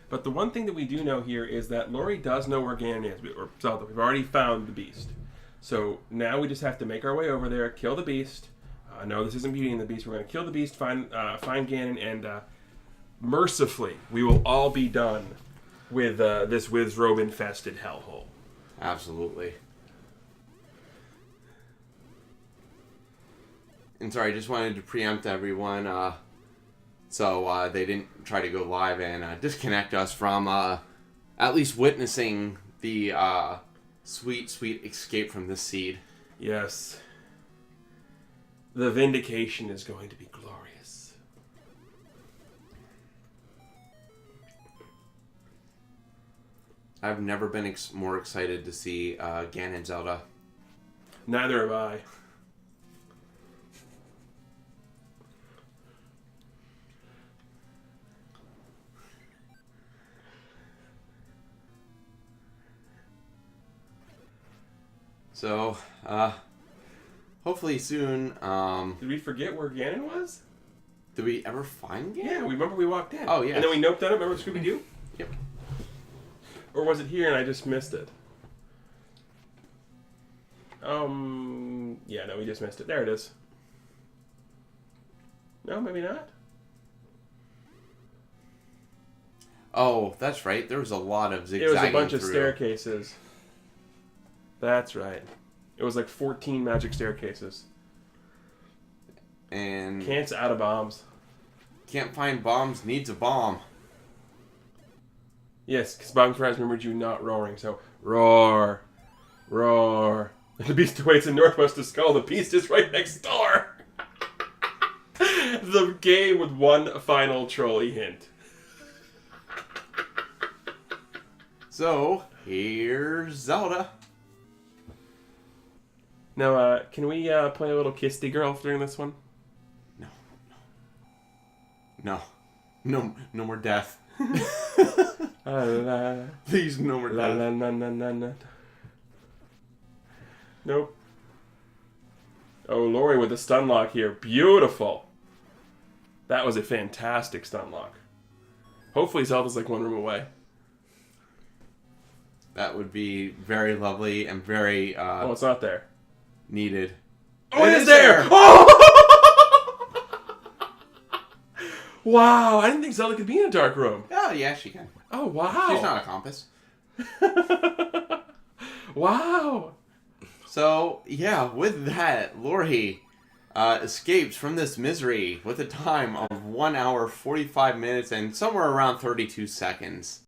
But the one thing that we do know here is that Laurie does know where Ganon is. Or Zelda, we've already found the beast. So now we just have to make our way over there, kill the beast. No, this isn't Beauty and the Beast. We're going to kill the beast, find Ganon, and mercifully, we will all be done with this Wizrobe-infested hellhole. Absolutely. And sorry, I just wanted to preempt everyone, so they didn't try to go live and disconnect us from at least witnessing the sweet, sweet escape from this seed. Yes. The vindication is going to be glorious. I've never been more excited to see Ganon Zelda. Neither have I. So, hopefully soon. Did we forget where Ganon was? Did we ever find Ganon? Yeah, we remember we walked in. Oh, yeah. And then we noped on it. Remember Scooby-Doo? Yep. Or was it here and I just missed it? Yeah, no, we just missed it. There it is. No, maybe not. Oh, that's right. There was a lot of zigzagging. It was a bunch of through. staircases. That's right. It was like 14 magic staircases. And Cant's out of bombs. can't find bombs, needs a bomb. Yes, because Bombs Rise remembered you not roaring, so roar. Roar. The beast awaits in northwest to Skull. The beast is right next door. The game with one final trolley hint. So, here's Zelda. Now, can we play a little Kiss the Girl during this one? No. No more death. La, Please, no more la, death. la, la, la, la, la. Nope. Oh, Laurie with the stun lock here. Beautiful. That was a fantastic stun lock. Hopefully Zelda's like one room away. That would be very lovely and very Oh, it's not there. needed. Oh, it is there! Oh! Wow, I didn't think Zelda could be in a dark room. Oh, yeah, she can. Oh, wow. She's not a compass. Wow. So, yeah, with that, Laurie escapes from this misery with a time of 1 hour, 45 minutes, and somewhere around 32 seconds.